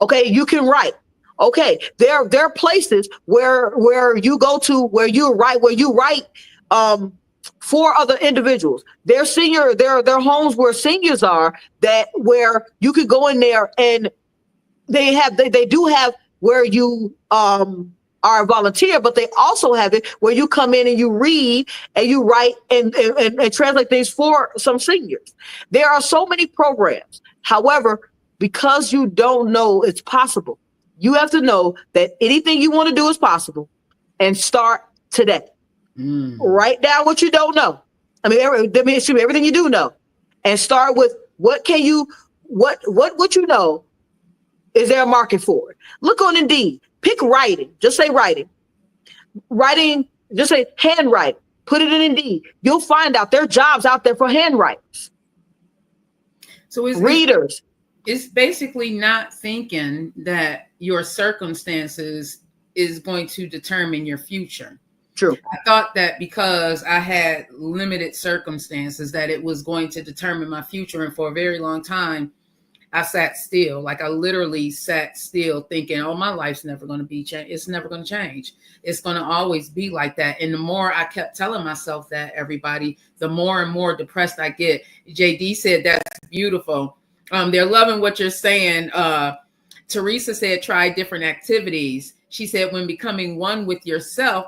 Okay, you can write. Okay, there are places where you go to where you write for other individuals. There are homes where seniors are, where you could go in there, and they do have where you are are a volunteer, but they also have it where you come in and you read and you write and translate things for some seniors. There are so many programs. However, because you don't know it's possible, you have to know that anything you want to do is possible and start today. Write down what you don't know. Everything you do know, and start with what you know. Is there a market for it? Look on Indeed. Pick writing. Just say writing. Writing. Just say handwriting. Put it in Indeed. You'll find out there are jobs out there for handwriters. So readers. It's basically not thinking that your circumstances is going to determine your future. True. I thought that because I had limited circumstances that it was going to determine my future. And for a very long time, I sat still. Like I literally sat still thinking, oh, my life's never going to be changed. It's never going to change. It's going to always be like that. And the more I kept telling myself that, everybody, the more and more depressed I get. JD said, that's beautiful. They're loving what you're saying. Teresa said, try different activities. She said, when becoming one with yourself,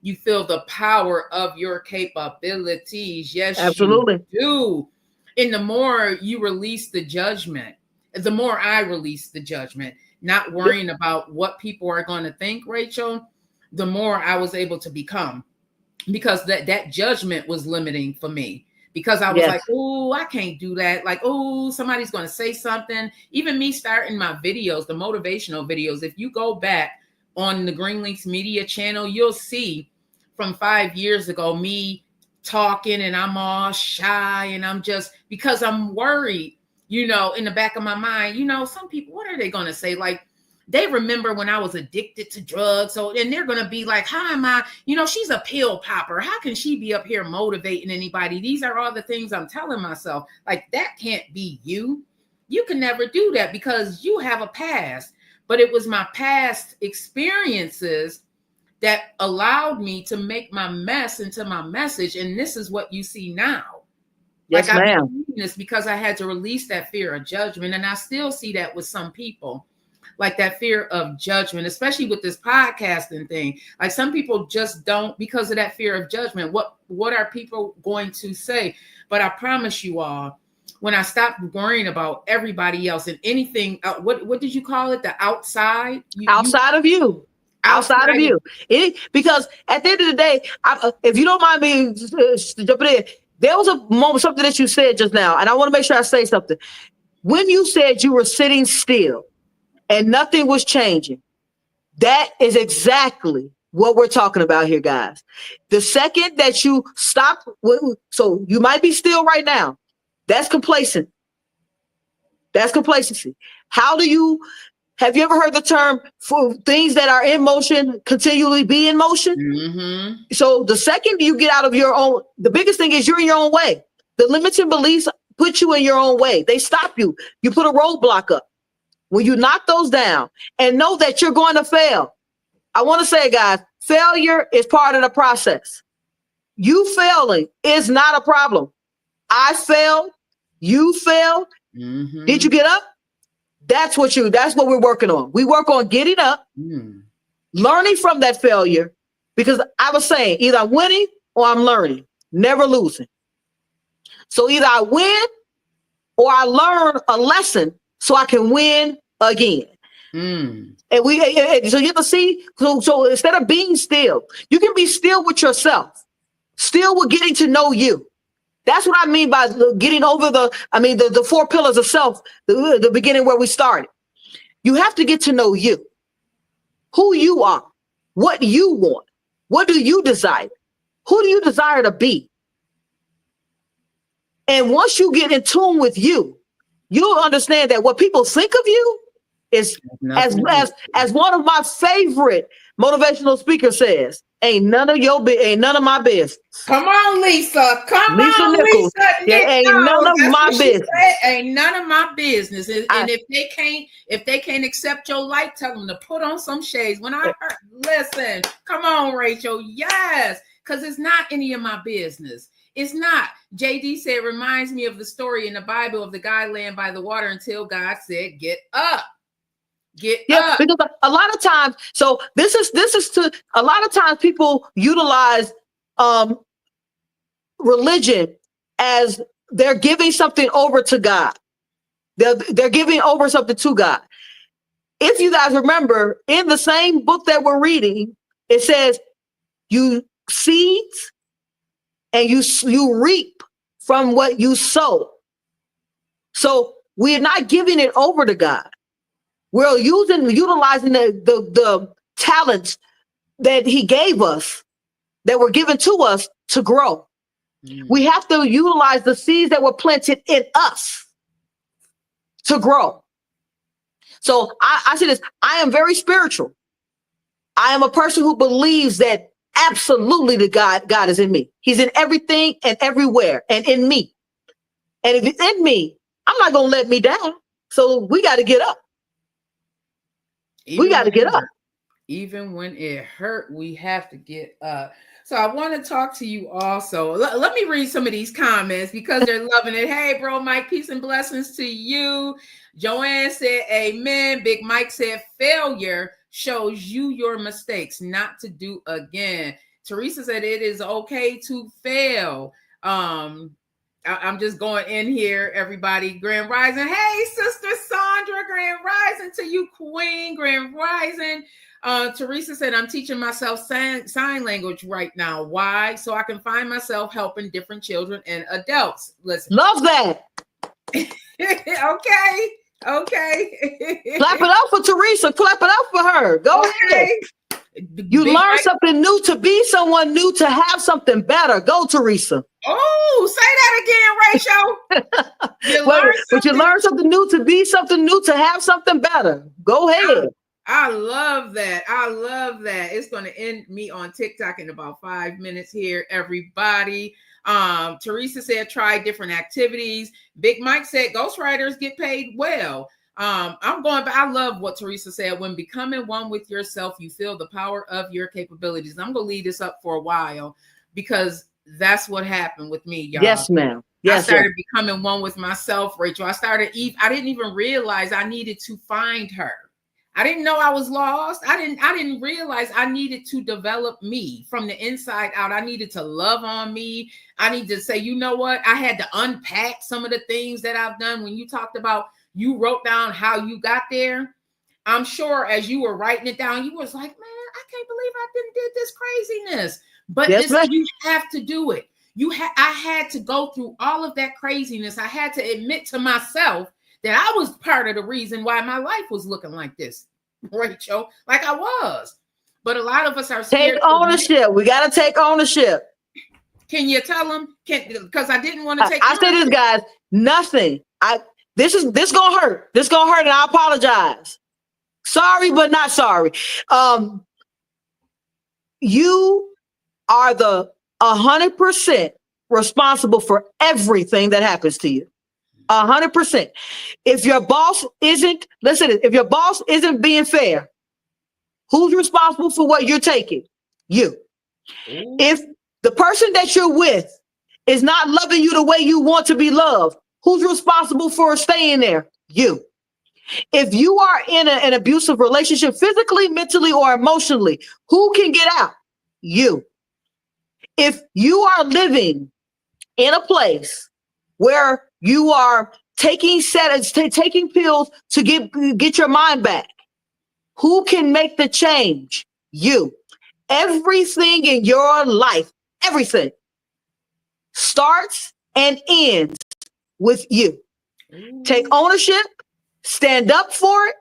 you feel the power of your capabilities. Yes, absolutely. You do. And the more you release the judgment, the more I release the judgment, not worrying about what people are going to think, Rachel, the more I was able to become, because that judgment was limiting for me. Because I was like, oh, I can't do that. Like, oh, somebody's going to say something. Even me starting my videos, the motivational videos, if you go back on the Green Links Media channel, you'll see from 5 years ago, me talking and I'm all shy and I'm just, because I'm worried, in the back of my mind, some people, what are they going to say? Like, they remember when I was addicted to drugs. And they're going to be like, how am I, she's a pill popper. How can she be up here motivating anybody? These are all the things I'm telling myself. Like, that can't be you. You can never do that because you have a past. But it was my past experiences that allowed me to make my mess into my message. And this is what you see now. Yes, like, ma'am. I'm doing this because I had to release that fear of judgment. And I still see that with some people. Like that fear of judgment, especially with this podcasting thing. Like some people just don't, because of that fear of judgment. What are people going to say? But I promise you all, when I stopped worrying about everybody else and anything, what did you call it? The outside? Outside of you. Because at the end of the day, if you don't mind me jumping in, there was a moment, something that you said just now, and I want to make sure I say something. When you said you were sitting still, and nothing was changing. That is exactly what we're talking about here, guys. The second that you stop, so you might be still right now. That's complacent. That's complacency. Have you ever heard the term for things that are in motion continually be in motion? Mm-hmm. So the second you get out of your own, the biggest thing is you're in your own way. The limiting beliefs put you in your own way. They stop you. You put a roadblock up. When you knock those down and know that you're going to fail, I want to say, guys, failure is part of the process. You failing is not a problem. I failed. You failed. Mm-hmm. Did you get up? That's what we're working on. We work on getting up, learning from that failure, because I was saying either I'm winning or I'm learning, never losing. So either I win or I learn a lesson so I can win again. And so you have to see, so instead of being still, you can be still with yourself, still with getting to know you. That's what I mean by getting over the 4 pillars of self, the beginning where we started. You have to get to know you, who you are, what you want, what do you desire, who do you desire to be. And once you get in tune with you, you'll understand that what people think of you is, as one of my favorite motivational speakers says, ain't none of my business. Come on, Lisa. Lisa Nichols. Ain't none of my business. Ain't none of my business. And if they can't accept your light, tell them to put on some shades. Listen, come on, Rachel. Yes, because it's not any of my business. It's not. JD said, reminds me of the story in the Bible of the guy laying by the water until God said, get up. Get Yeah, up. because a lot of times, so this is to a lot of times people utilize religion as they're giving something over to God. They're giving over something to God. If you guys remember, in the same book that we're reading, it says you seeds and you reap from what you sow. So we're not giving it over to God. We're utilizing the talents that he gave us, that were given to us to grow. We have to utilize the seeds that were planted in us to grow. So I say this, I am very spiritual. I am a person who believes that absolutely God is in me. He's in everything and everywhere and in me. And if he's in me, I'm not going to let me down. So we got to get up. We got to get up. Even when it hurt, we have to get up. So I want to talk to you also. Let me read some of these comments because they're loving it. Hey, bro, Mike, peace and blessings to you. Joanne said, amen. Big Mike said, failure shows you your mistakes not to do again. Teresa said, it is okay to fail. I'm just going in here, everybody. Grand Rising. Hey, Sister Sandra, Grand Rising to you, Queen. Grand Rising. Teresa said, I'm teaching myself sign language right now. Why? So I can find myself helping different children and adults. Listen. Love that. Okay. Clap it up for Teresa. Clap it up for her. Go ahead. You learn something new to be someone new, to have something better. Go, Teresa. Oh, say that again, Rachel. You learn something new to be something new, to have something better. Go ahead. I love that. It's going to end me on TikTok in about 5 minutes here, everybody. Teresa said, try different activities. Big Mike said, ghostwriters get paid well. I love what Teresa said. When becoming one with yourself, you feel the power of your capabilities. And I'm going to leave this up for a while because that's what happened with me, y'all. Yes, ma'am. Yes, I started becoming one with myself, Rachel. I didn't even realize I needed to find her. I didn't know I was lost. I didn't realize I needed to develop me from the inside out. I needed to love on me. I need to say, you know what? I had to unpack some of the things that I've done. When you talked about, you wrote down how you got there. I'm sure as you were writing it down, you was like, man, I can't believe I did this craziness. But you have to do it. I had to go through all of that craziness. I had to admit to myself that I was part of the reason why my life was looking like this, Rachel, like I was. But a lot of us are scared. Take ownership. We got to take ownership. Can you tell them? Because I didn't want to take. I say this, guys. Nothing. This gonna hurt. This gonna hurt, and I apologize. Sorry, but not sorry. You are the 100% responsible for everything that happens to you. 100%. If your boss isn't being fair, who's responsible for what you're taking? You. If the person that you're with is not loving you the way you want to be loved, who's responsible for staying there? You. If you are in an abusive relationship, physically, mentally, or emotionally, who can get out? You. If you are living in a place where you are taking pills to get your mind back, who can make the change? You. Everything in your life, everything starts and ends with you. Take ownership, stand up for it,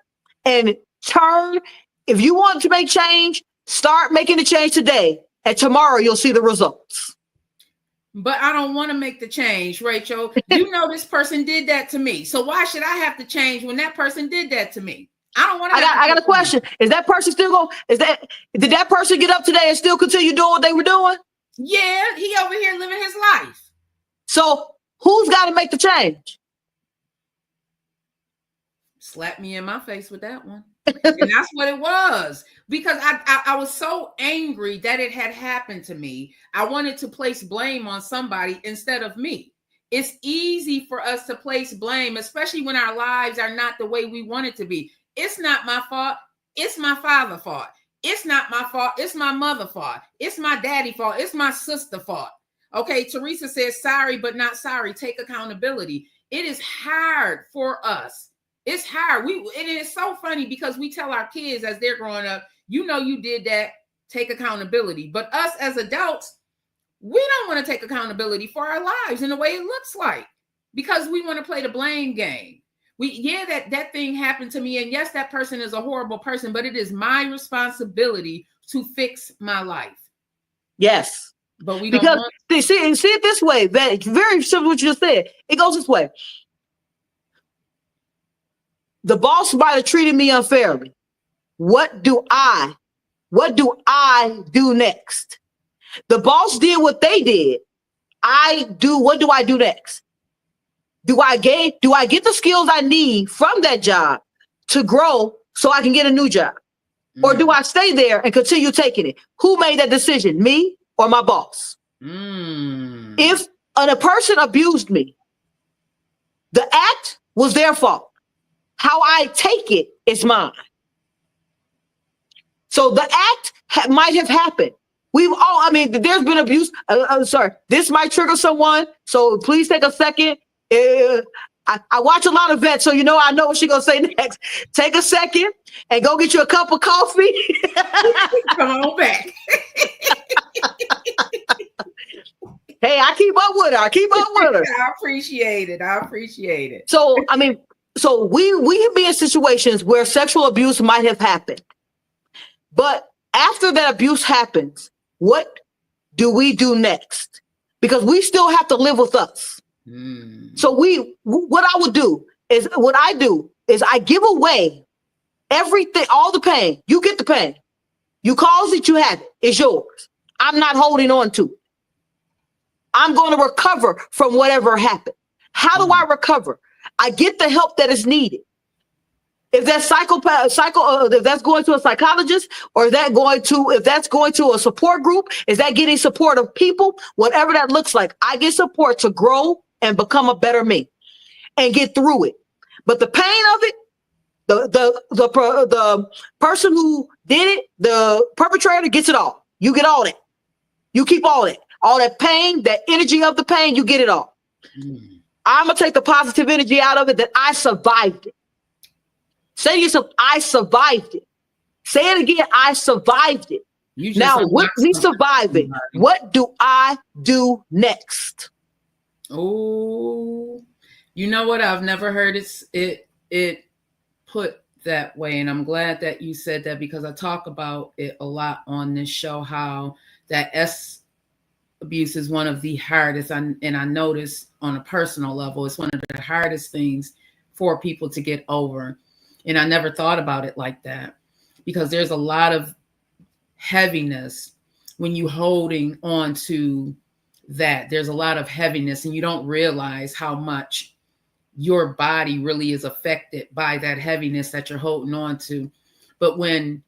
and turn. If you want to make change, start making the change today, and tomorrow you'll see the results. But I don't want to make the change, Rachel. You know this person did that to me. So why should I have to change when that person did that to me? I don't want to. I got a question. Is that person still going? Did that person get up today and still continue doing what they were doing? Yeah, he over here living his life. So who's got to make the change? Slap me in my face with that one. And that's what it was. Because I was so angry that it had happened to me. I wanted to place blame on somebody instead of me. It's easy for us to place blame, especially when our lives are not the way we want it to be. it's not my fault. It's my father's fault. It's not my fault. It's my mother's fault. It's my daddy's fault. It's my sister's fault. Okay, Teresa says, sorry, but not sorry. Take accountability. It is hard for us. It's hard. It is so funny because we tell our kids as they're growing up, you know, you did that, take accountability. But us as adults, we don't want to take accountability for our lives in the way it looks like, because we want to play the blame game. That thing happened to me. And yes, that person is a horrible person, but it is my responsibility to fix my life. Yes. But we don't because see it this way. That it's very simple what you just said. It goes this way. The boss might have treated me unfairly. What do I do next? The boss did what they did. What do I do next? Do I get the skills I need from that job to grow so I can get a new job? Or do I stay there and continue taking it? Who made that decision, me or my boss? If a person abused me, the act was their fault. How I take it is mine. So the act might have happened. There's been abuse. Sorry, this might trigger someone. So please take a second. I watch a lot of vets, so I know what she's gonna say next. Take a second and go get you a cup of coffee. Come on back. Hey, I keep up with her. I appreciate it. So we be in situations where sexual abuse might have happened, but after that abuse happens, what do we do next? Because we still have to live with us. So what I do is I give away everything, all the pain. You get the pain. You cause it, you have it. It's yours. I'm not holding on to it. I'm going to recover from whatever happened. How do I recover? I get the help that is needed. If that's if that's going to a psychologist, or if that's going to a support group, is that getting support of people? Whatever that looks like, I get support to grow and become a better me and get through it. But the pain of it, the person who did it, the perpetrator gets it all. You get all that. You keep all that pain, that energy of the pain, you get it all. I'm going to take the positive energy out of it, that I survived it. Say to yourself, I survived it. Say it again, I survived it. Now, with me surviving, what do I do next? Oh, you know what? I've never heard it put that way. And I'm glad that you said that, because I talk about it a lot on this show, how that abuse is one of the hardest. And I notice on a personal level, it's one of the hardest things for people to get over. And I never thought about it like that, because there's a lot of heaviness when you holding on to that. There's a lot of heaviness, and you don't realize how much your body really is affected by that heaviness that you're holding on to. But when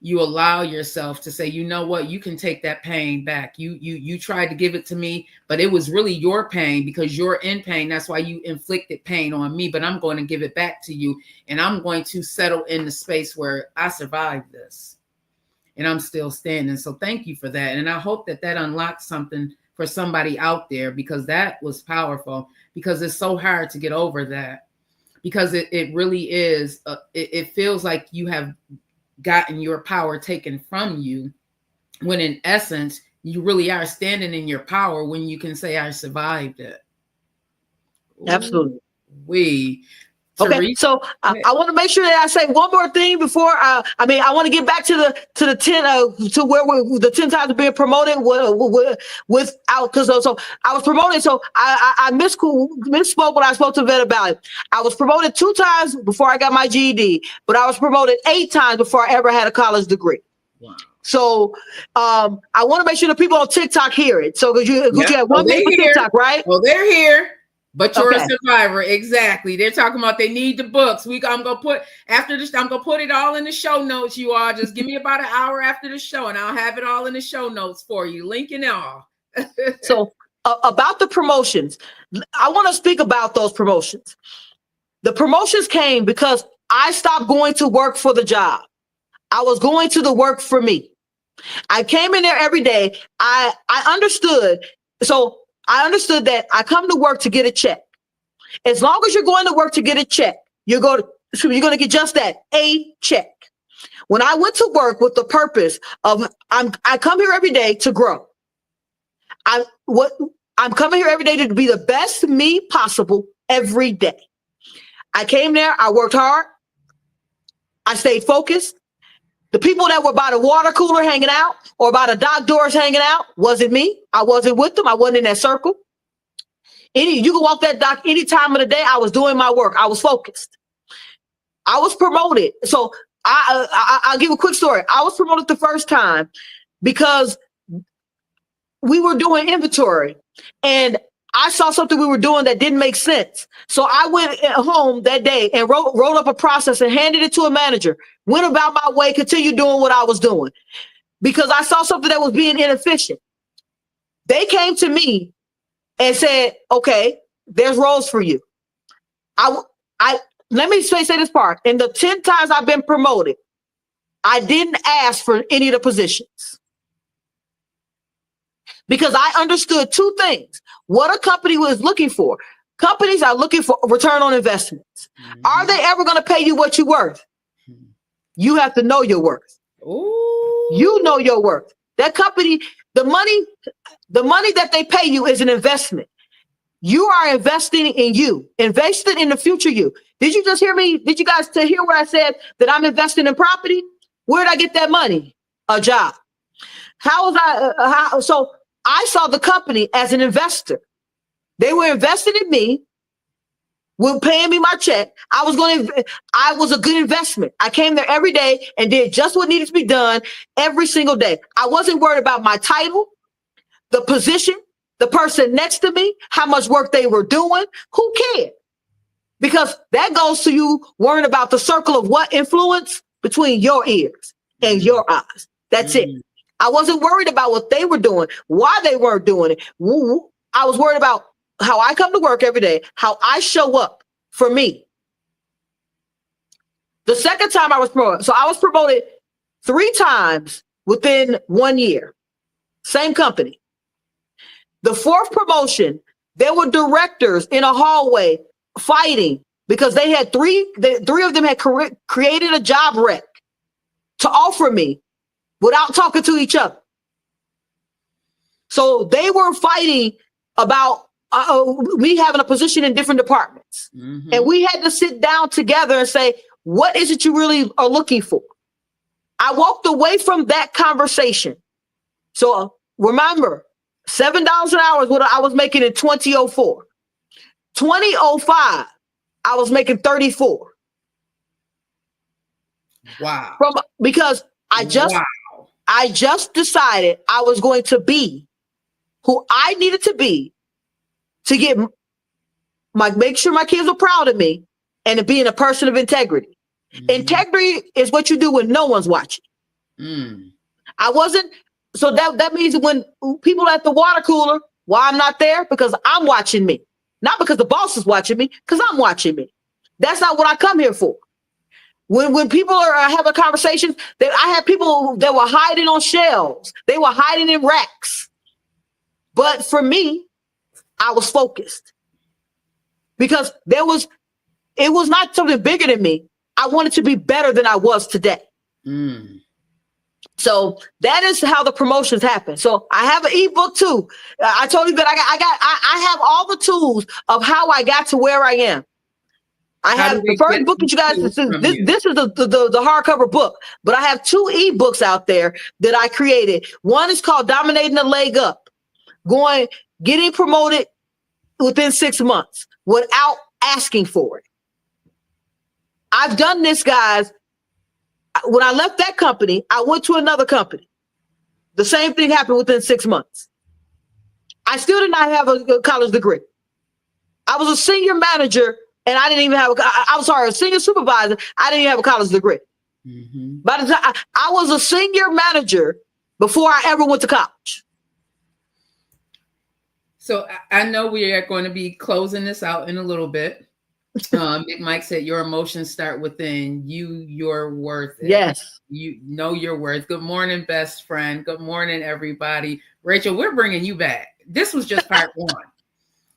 you allow yourself to say, you know what, you can take that pain back. You tried to give it to me, but it was really your pain because you're in pain. That's why you inflicted pain on me, but I'm going to give it back to you. And I'm going to settle in the space where I survived this and I'm still standing. So thank you for that. And I hope that unlocks something for somebody out there, because that was powerful, because it's so hard to get over that, because it really is. It feels like you have gotten your power taken from you, when in essence you really are standing in your power when you can say, I survived it. Absolutely. Okay, Teresa, so I want to make sure that I say one more thing before I want to get back to the 10 to where the 10 times of being promoted without, because so I was promoted, so I misspoke when I spoke to Vet about it. I was promoted 2 times before I got my GED, but I was promoted 8 times before I ever had a college degree. Wow. So I want to make sure the people on TikTok hear it. So because you have one thing for TikTok, right? Well, they're here. But you're a survivor. Exactly. They're talking about they need the books. I'm gonna put it all in the show notes. You all just give me about an hour after the show, and I'll have it all in the show notes for you. Link and all. So about the promotions, I want to speak about those promotions. The promotions came because I stopped going to work for the job. I was going to the work for me. I came in there every day. I understood. So I understood that I come to work to get a check. As long as you're going to work to get a check, you're going to get just that, a check. When I went to work with the purpose of I come here every day to grow. I'm coming here every day to be the best me possible every day. I came there, I worked hard, I stayed focused. The people that were by the water cooler hanging out or by the dock doors hanging out wasn't me. I wasn't with them. I wasn't in that circle. You can walk that dock any time of the day. I was doing my work. I was focused. I was promoted. So I'll give a quick story. I was promoted the first time because we were doing inventory and I saw something we were doing that didn't make sense. So I went home that day and wrote up a process and handed it to a manager, went about my way, continued doing what I was doing because I saw something that was being inefficient. They came to me and said, okay, there's roles for you. Let me say this part. In the 10 times I've been promoted, I didn't ask for any of the positions because I understood two things. What a company was looking for. Companies are looking for return on investments. Mm-hmm. Are they ever going to pay you what you're worth? Mm-hmm. You have to know your worth. Ooh. You know your worth. That company, the money that they pay you is an investment. You are investing in you, investing in the future you. Did you just hear me? Did you guys hear what I said that I'm investing in property? Where did I get that money? A job. So I saw the company as an investor. They were investing in me, were paying me my check. I was a good investment. I came there every day and did just what needed to be done every single day. I wasn't worried about my title, the position, the person next to me, how much work they were doing. Who cared? Because that goes to you worrying about the circle of what influence between your ears and your eyes. That's it. I wasn't worried about what they were doing, why they weren't doing it. I was worried about how I come to work every day, how I show up for me. The second time I was promoted, so I was promoted 3 times within 1 year. Same company. The 4th promotion, there were directors in a hallway fighting because they had three of them had created a job rec to offer me without talking to each other. So they were fighting about me having a position in different departments. Mm-hmm. And we had to sit down together and say, what is it you really are looking for? I walked away from that conversation. So remember, $7 an hour is what I was making in 2004. 2005, I was making 34. Wow. Because I just decided I was going to be who I needed to be to make sure my kids were proud of me and to being a person of integrity. Mm-hmm. Integrity is what you do when no one's watching. I wasn't. So that means when people at the water cooler, why I'm not there? Because I'm watching me. Not because the boss is watching me, because I'm watching me. That's not what I come here for. When people are having conversations, I had people that were hiding on shelves. They were hiding in racks. But for me, I was focused because it was not something bigger than me. I wanted to be better than I was today. So that is how the promotions happen. So I have an ebook too. I told you that I have all the tools of how I got to where I am. I have the first book that you guys, this is the hardcover book, but I have 2 ebooks out there that I created. One is called Dominating the Leg Up, getting promoted within 6 months without asking for it. I've done this, guys. When I left that company, I went to another company. The same thing happened within 6 months. I still did not have a college degree. I was a senior manager and I didn't even have a senior supervisor. I didn't even have a college degree. Mm-hmm. By the time I was a senior manager before I ever went to college. So I know we are going to be closing this out in a little bit. Big Mike said, your emotions start within you. You're worth it. Yes. You know your worth. Good morning, best friend. Good morning, everybody. Rachel, we're bringing you back. This was just part one.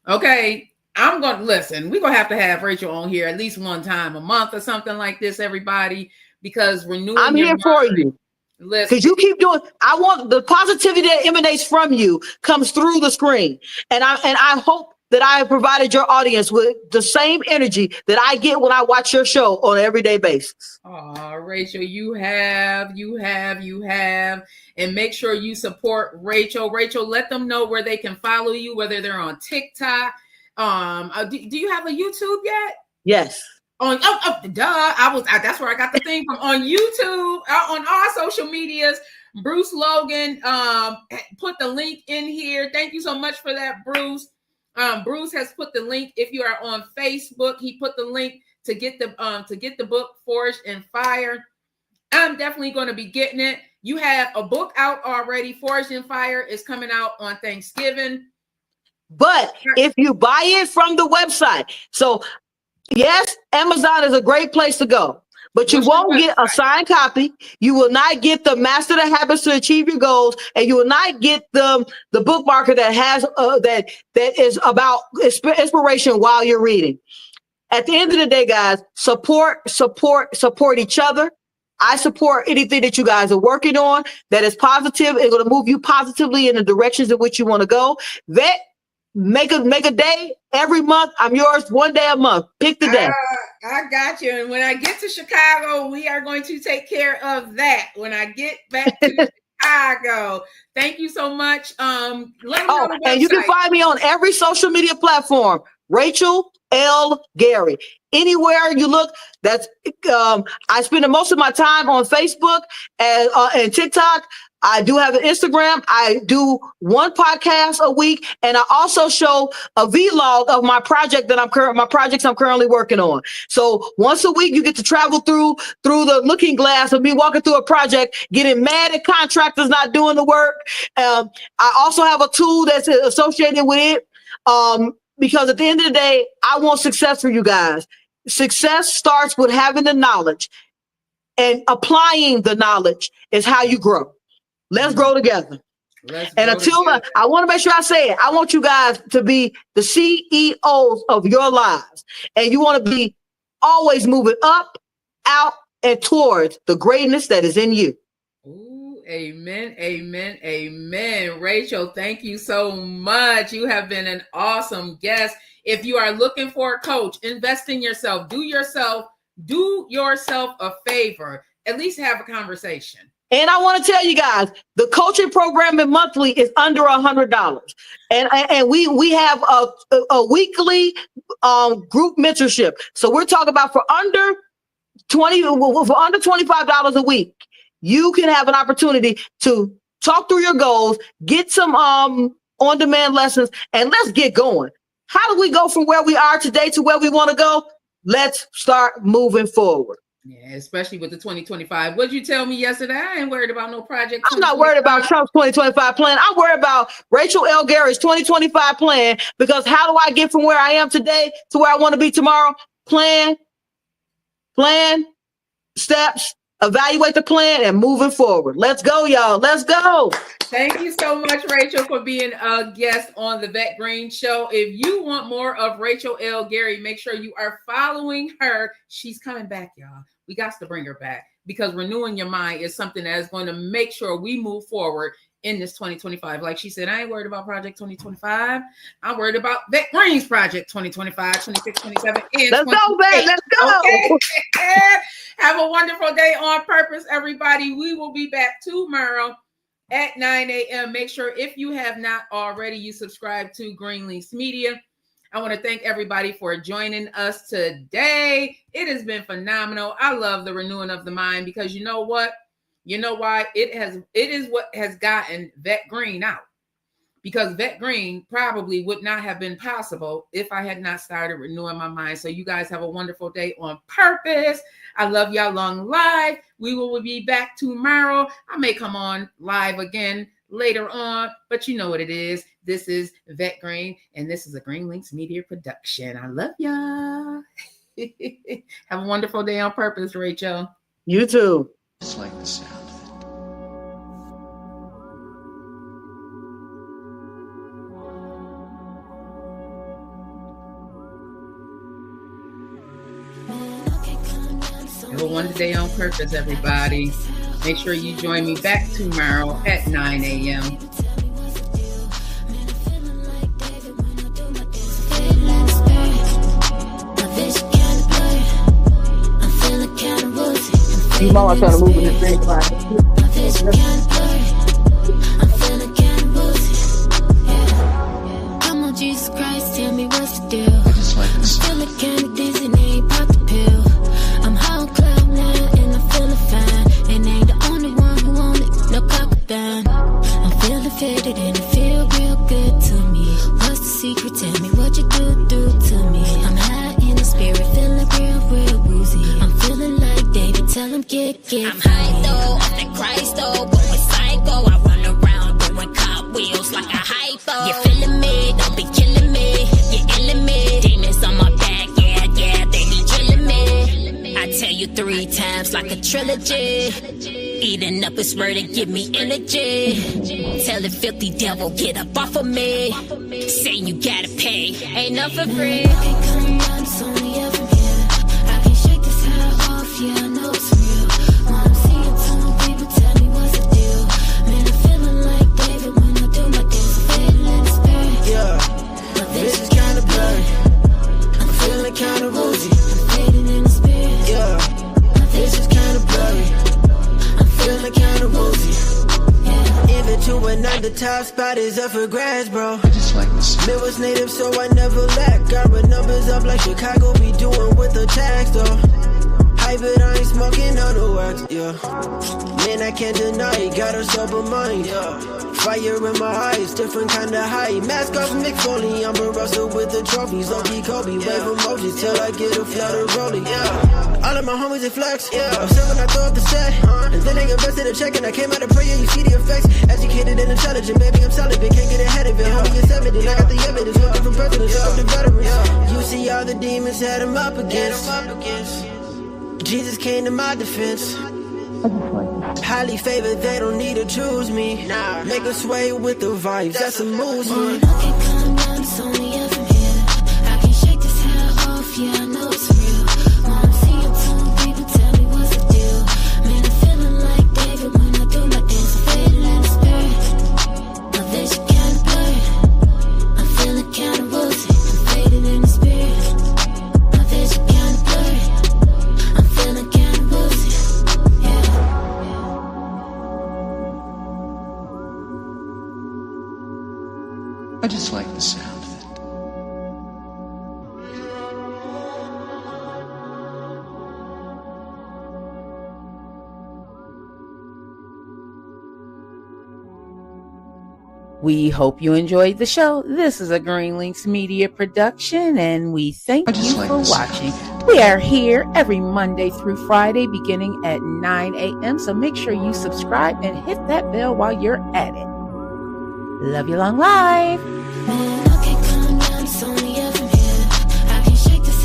Okay. I'm going to listen. We're going to have Rachel on here at least one time a month or something like this, everybody, because renewing I'm here for you. Because you keep doing, I want the positivity that emanates from you comes through the screen. And I hope that I have provided your audience with the same energy that I get when I watch your show on an everyday basis. Oh, Rachel, you have. And make sure you support Rachel. Rachel, let them know where they can follow you, whether they're on TikTok. Do you have a YouTube yet? Yes. That's where I got the thing from, on YouTube, on all social medias. Bruce Logan put the link in here. Thank you so much for that, Bruce. Bruce has put the link. If you are on Facebook, he put the link to get the book Forged in Fire. I'm definitely going to be getting it. You have a book out already. Forged in Fire is coming out on Thanksgiving. But if you buy it from the website, so yes, Amazon is a great place to go, but you won't get a signed copy. You will not get the Master the Habits to Achieve Your Goals, and you will not get the bookmarker that has that is about inspiration while you're reading. At the end of the day, guys, support each other. I support anything that you guys are working on that is positive. It's going to move you positively in the directions in which you want to go. Make a day every month. I'm yours, one day a month. Pick the day. I got you. And when I get to Chicago, we are going to take care of that. When I get back to Chicago. Thank you so much. And you can find me on every social media platform. Rachel L. Gary. Anywhere you look, that's I spend most of my time on Facebook and TikTok. I do have an Instagram. I do one podcast a week, and I also show a vlog of my projects I'm currently working on. So once a week, you get to travel through the looking glass of me walking through a project, getting mad at contractors not doing the work. I also have a tool that's associated with it, because at the end of the day, I want success for you guys. Success starts with having the knowledge, and applying the knowledge is how you grow. Let's grow together. I want to make sure I say it. I want you guys to be the CEOs of your lives. And you want to be always moving up, out, and towards the greatness that is in you. Ooh, amen, amen, amen. Rachel, thank you so much. You have been an awesome guest. If you are looking for a coach, invest in yourself. Do yourself a favor. At least have a conversation. And I want to tell you guys, the coaching program in monthly is under $100, and we have a weekly group mentorship. So we're talking about for under $25 a week, you can have an opportunity to talk through your goals, get some on-demand lessons, and let's get going. How do we go from where we are today to where we want to go? Let's start moving forward. Yeah, especially with the 2025. What'd you tell me yesterday? I ain't worried about no project. I'm not worried about Trump's 2025 plan. I'm worried about Rachel L. Gary's 2025 plan, because how do I get from where I am today to where I want to be tomorrow? Plan, steps, evaluate the plan, and moving forward. Let's go, y'all. Let's go. Thank you so much, Rachel, for being a guest on the Vet Green Show. If you want more of Rachel L. Gary, make sure you are following her. She's coming back, y'all. We got to bring her back, because renewing your mind is something that is going to make sure we move forward in this 2025. Like she said, I ain't worried about Project 2025. I'm worried about Vet Green's Project 2025, 26, 27, and let's go, Vet. Let's go. Okay. Have a wonderful day on purpose, everybody. We will be back tomorrow at 9 a.m. Make sure, if you have not already, you subscribe to Greenleafs Media. I want to thank everybody for joining us today. It has been phenomenal. I love the renewing of the mind, because you know what? You know why? It is what has gotten Vet Green out. Because Vet Green probably would not have been possible if I had not started renewing my mind. So you guys have a wonderful day on purpose. I love y'all long live. We will be back tomorrow. I may come on live again later on, but you know what it is. This is Vet Green, and this is a Green Links Media production. I love y'all. Have a wonderful day on purpose, Rachel. You too. Just like the sound of it. Have a wonderful day on purpose, everybody. Make sure you join me back tomorrow at 9 a.m. You know I'm trying to move in the same class. Come on, Jesus Christ, tell me what's the deal. I'm feeling kinda dizzy and ain't pop the pill. I'm high on cloud nine and I'm feeling fine. And ain't the only one who want it, no cockabine. I'm feeling fitted and it feel real good to me. What's the secret? Tell me what you do to me. I'm high in the spirit, feeling real woozy. I'm feeling like David, tell him get I'm high though, off that Christ though, going psycho. I run around doing cartwheels like a hypo. You feeling me? Don't be killing me. You're illing me. Demons on my back, yeah, they be drilling me. I tell you 3 times like a trilogy. Eating up his word and give me energy. Tell the filthy devil, get up off of me. Saying you gotta pay, ain't nothing free. I can't come down, it's only up from here. I can't shake this high off, yeah, I know it's real. When I'm seeing some people tell me what's the deal. Man, I'm feeling like David when I do my dance. I'm fading in the spirit. Yeah, My vision's kinda blurry. I'm feeling kinda woozy. I'm fading in the spirit. Yeah, My vision's kinda blurry. I'm Feeling kinda woozy. yeah. Even to another top spot is up for grabs, bro. I just like the sound. It was native, so I never lack. Got my numbers up like Chicago be doing with the tax, though. Hype it, I ain't smoking on the wax, yeah. Man, I can't deny it, got a sober mind, yeah. Fire in my eyes, different kind of high. Mask off Mick Foley, I'm a Russell with the trophies. Low-key Kobe, wave emojis till I get a flutter rolling, yeah. All of my homies are flex, yeah. I'm still when I throw up the set, and then they invested a check and I came out of prayer, you see the effects. Educated and intelligent, baby, I'm celibate, can't get ahead of it. Homie, it's evident, I got the evidence, looking for presidents, up the veterans. You see all the demons had him up against. Jesus came to my defense. Highly favored, they don't need to choose me. Make a sway with the vibes, that's a movement. I can't come down, it's only up from here. I can't shake this high off, yeah, I know it's real. When I'm seeing some people tell me what's the deal. Man, I'm feeling like David when I do my dance. I'm fading in the spirit. My vision kinda blurry. I'm feeling kinda woozy. I'm fading in the spirit. My vision kinda blurry. I'm feeling kinda woozy. Yeah. I just like the sound of it. We hope you enjoyed the show. This is a Green Links Media production, and we thank I just you like for this. watching. We are here every Monday through Friday beginning at 9 a.m. So make sure you subscribe and hit that bell while you're at it. Love you long life. Man, I can't come down, it's only up